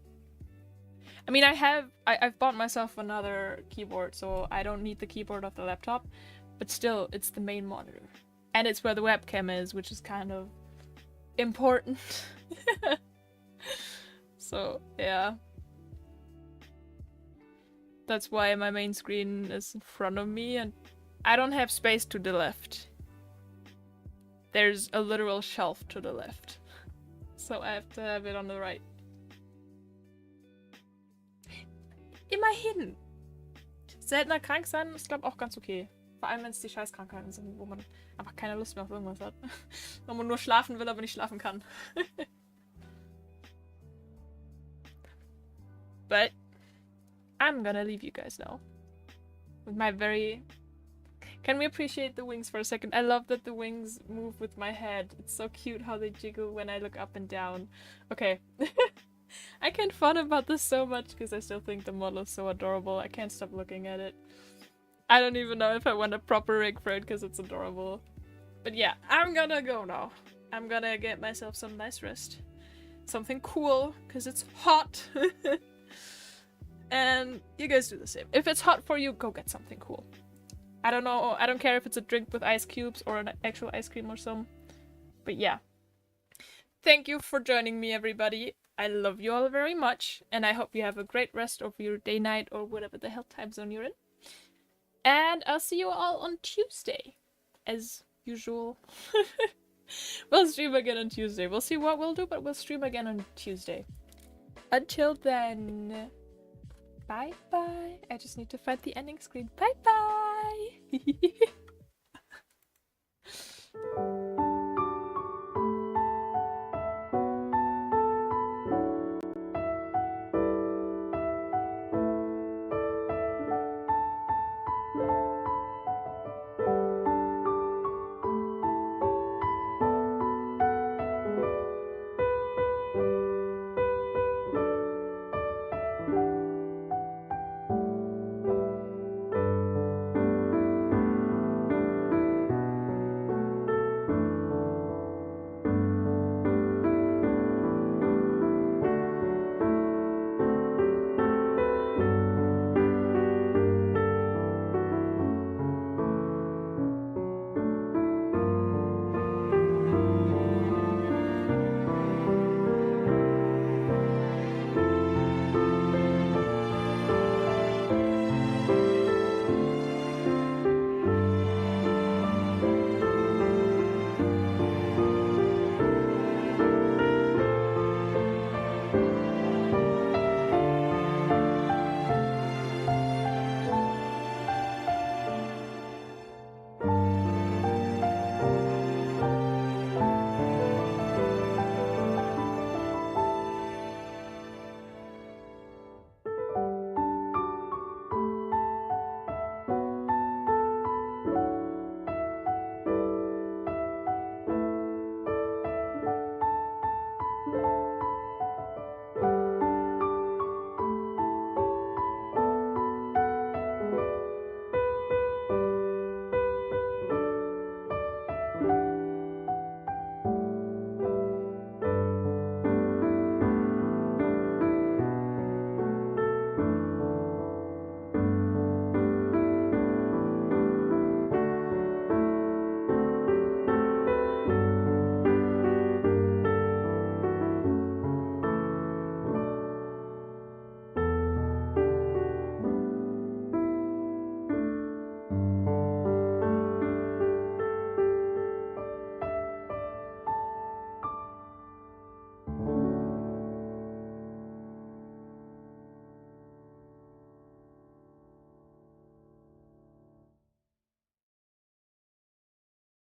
I mean, I've bought myself another keyboard, so I don't need the keyboard of the laptop, but still, it's the main monitor. And it's where the webcam is, which is kind of important. So, yeah. That's why my main screen is in front of me, and I don't have space to the left. There's a literal shelf to the left. So I have to have it on the right. Immerhin! Seltener krank sein ist, glaube ich, auch ganz okay. Vor allem, wenn es die Scheißkrankheiten sind, wo man einfach keine Lust mehr auf irgendwas hat. Wo man nur schlafen will, aber nicht schlafen kann. But I'm gonna leave you guys now. With my very... Can we appreciate the wings for a second? I love that the wings move with my head. It's so cute how they jiggle when I look up and down. Okay. I can't fun about this so much because I still think the model is so adorable. I can't stop looking at it. I don't even know if I want a proper rig for it because it's adorable. But yeah, I'm gonna go now. I'm gonna get myself some nice rest. Something cool because it's hot. And you guys do the same. If it's hot for you, go get something cool. I don't know, I don't care if it's a drink with ice cubes or an actual ice cream or some. But yeah. Thank you for joining me, everybody. I love you all very much. And I hope you have a great rest of your day, night, or whatever the hell time zone you're in. And I'll see you all on Tuesday. As usual. We'll stream again on Tuesday. We'll see what we'll do, but we'll stream again on Tuesday. Until then... Bye-bye. I just need to find the ending screen. Bye-bye!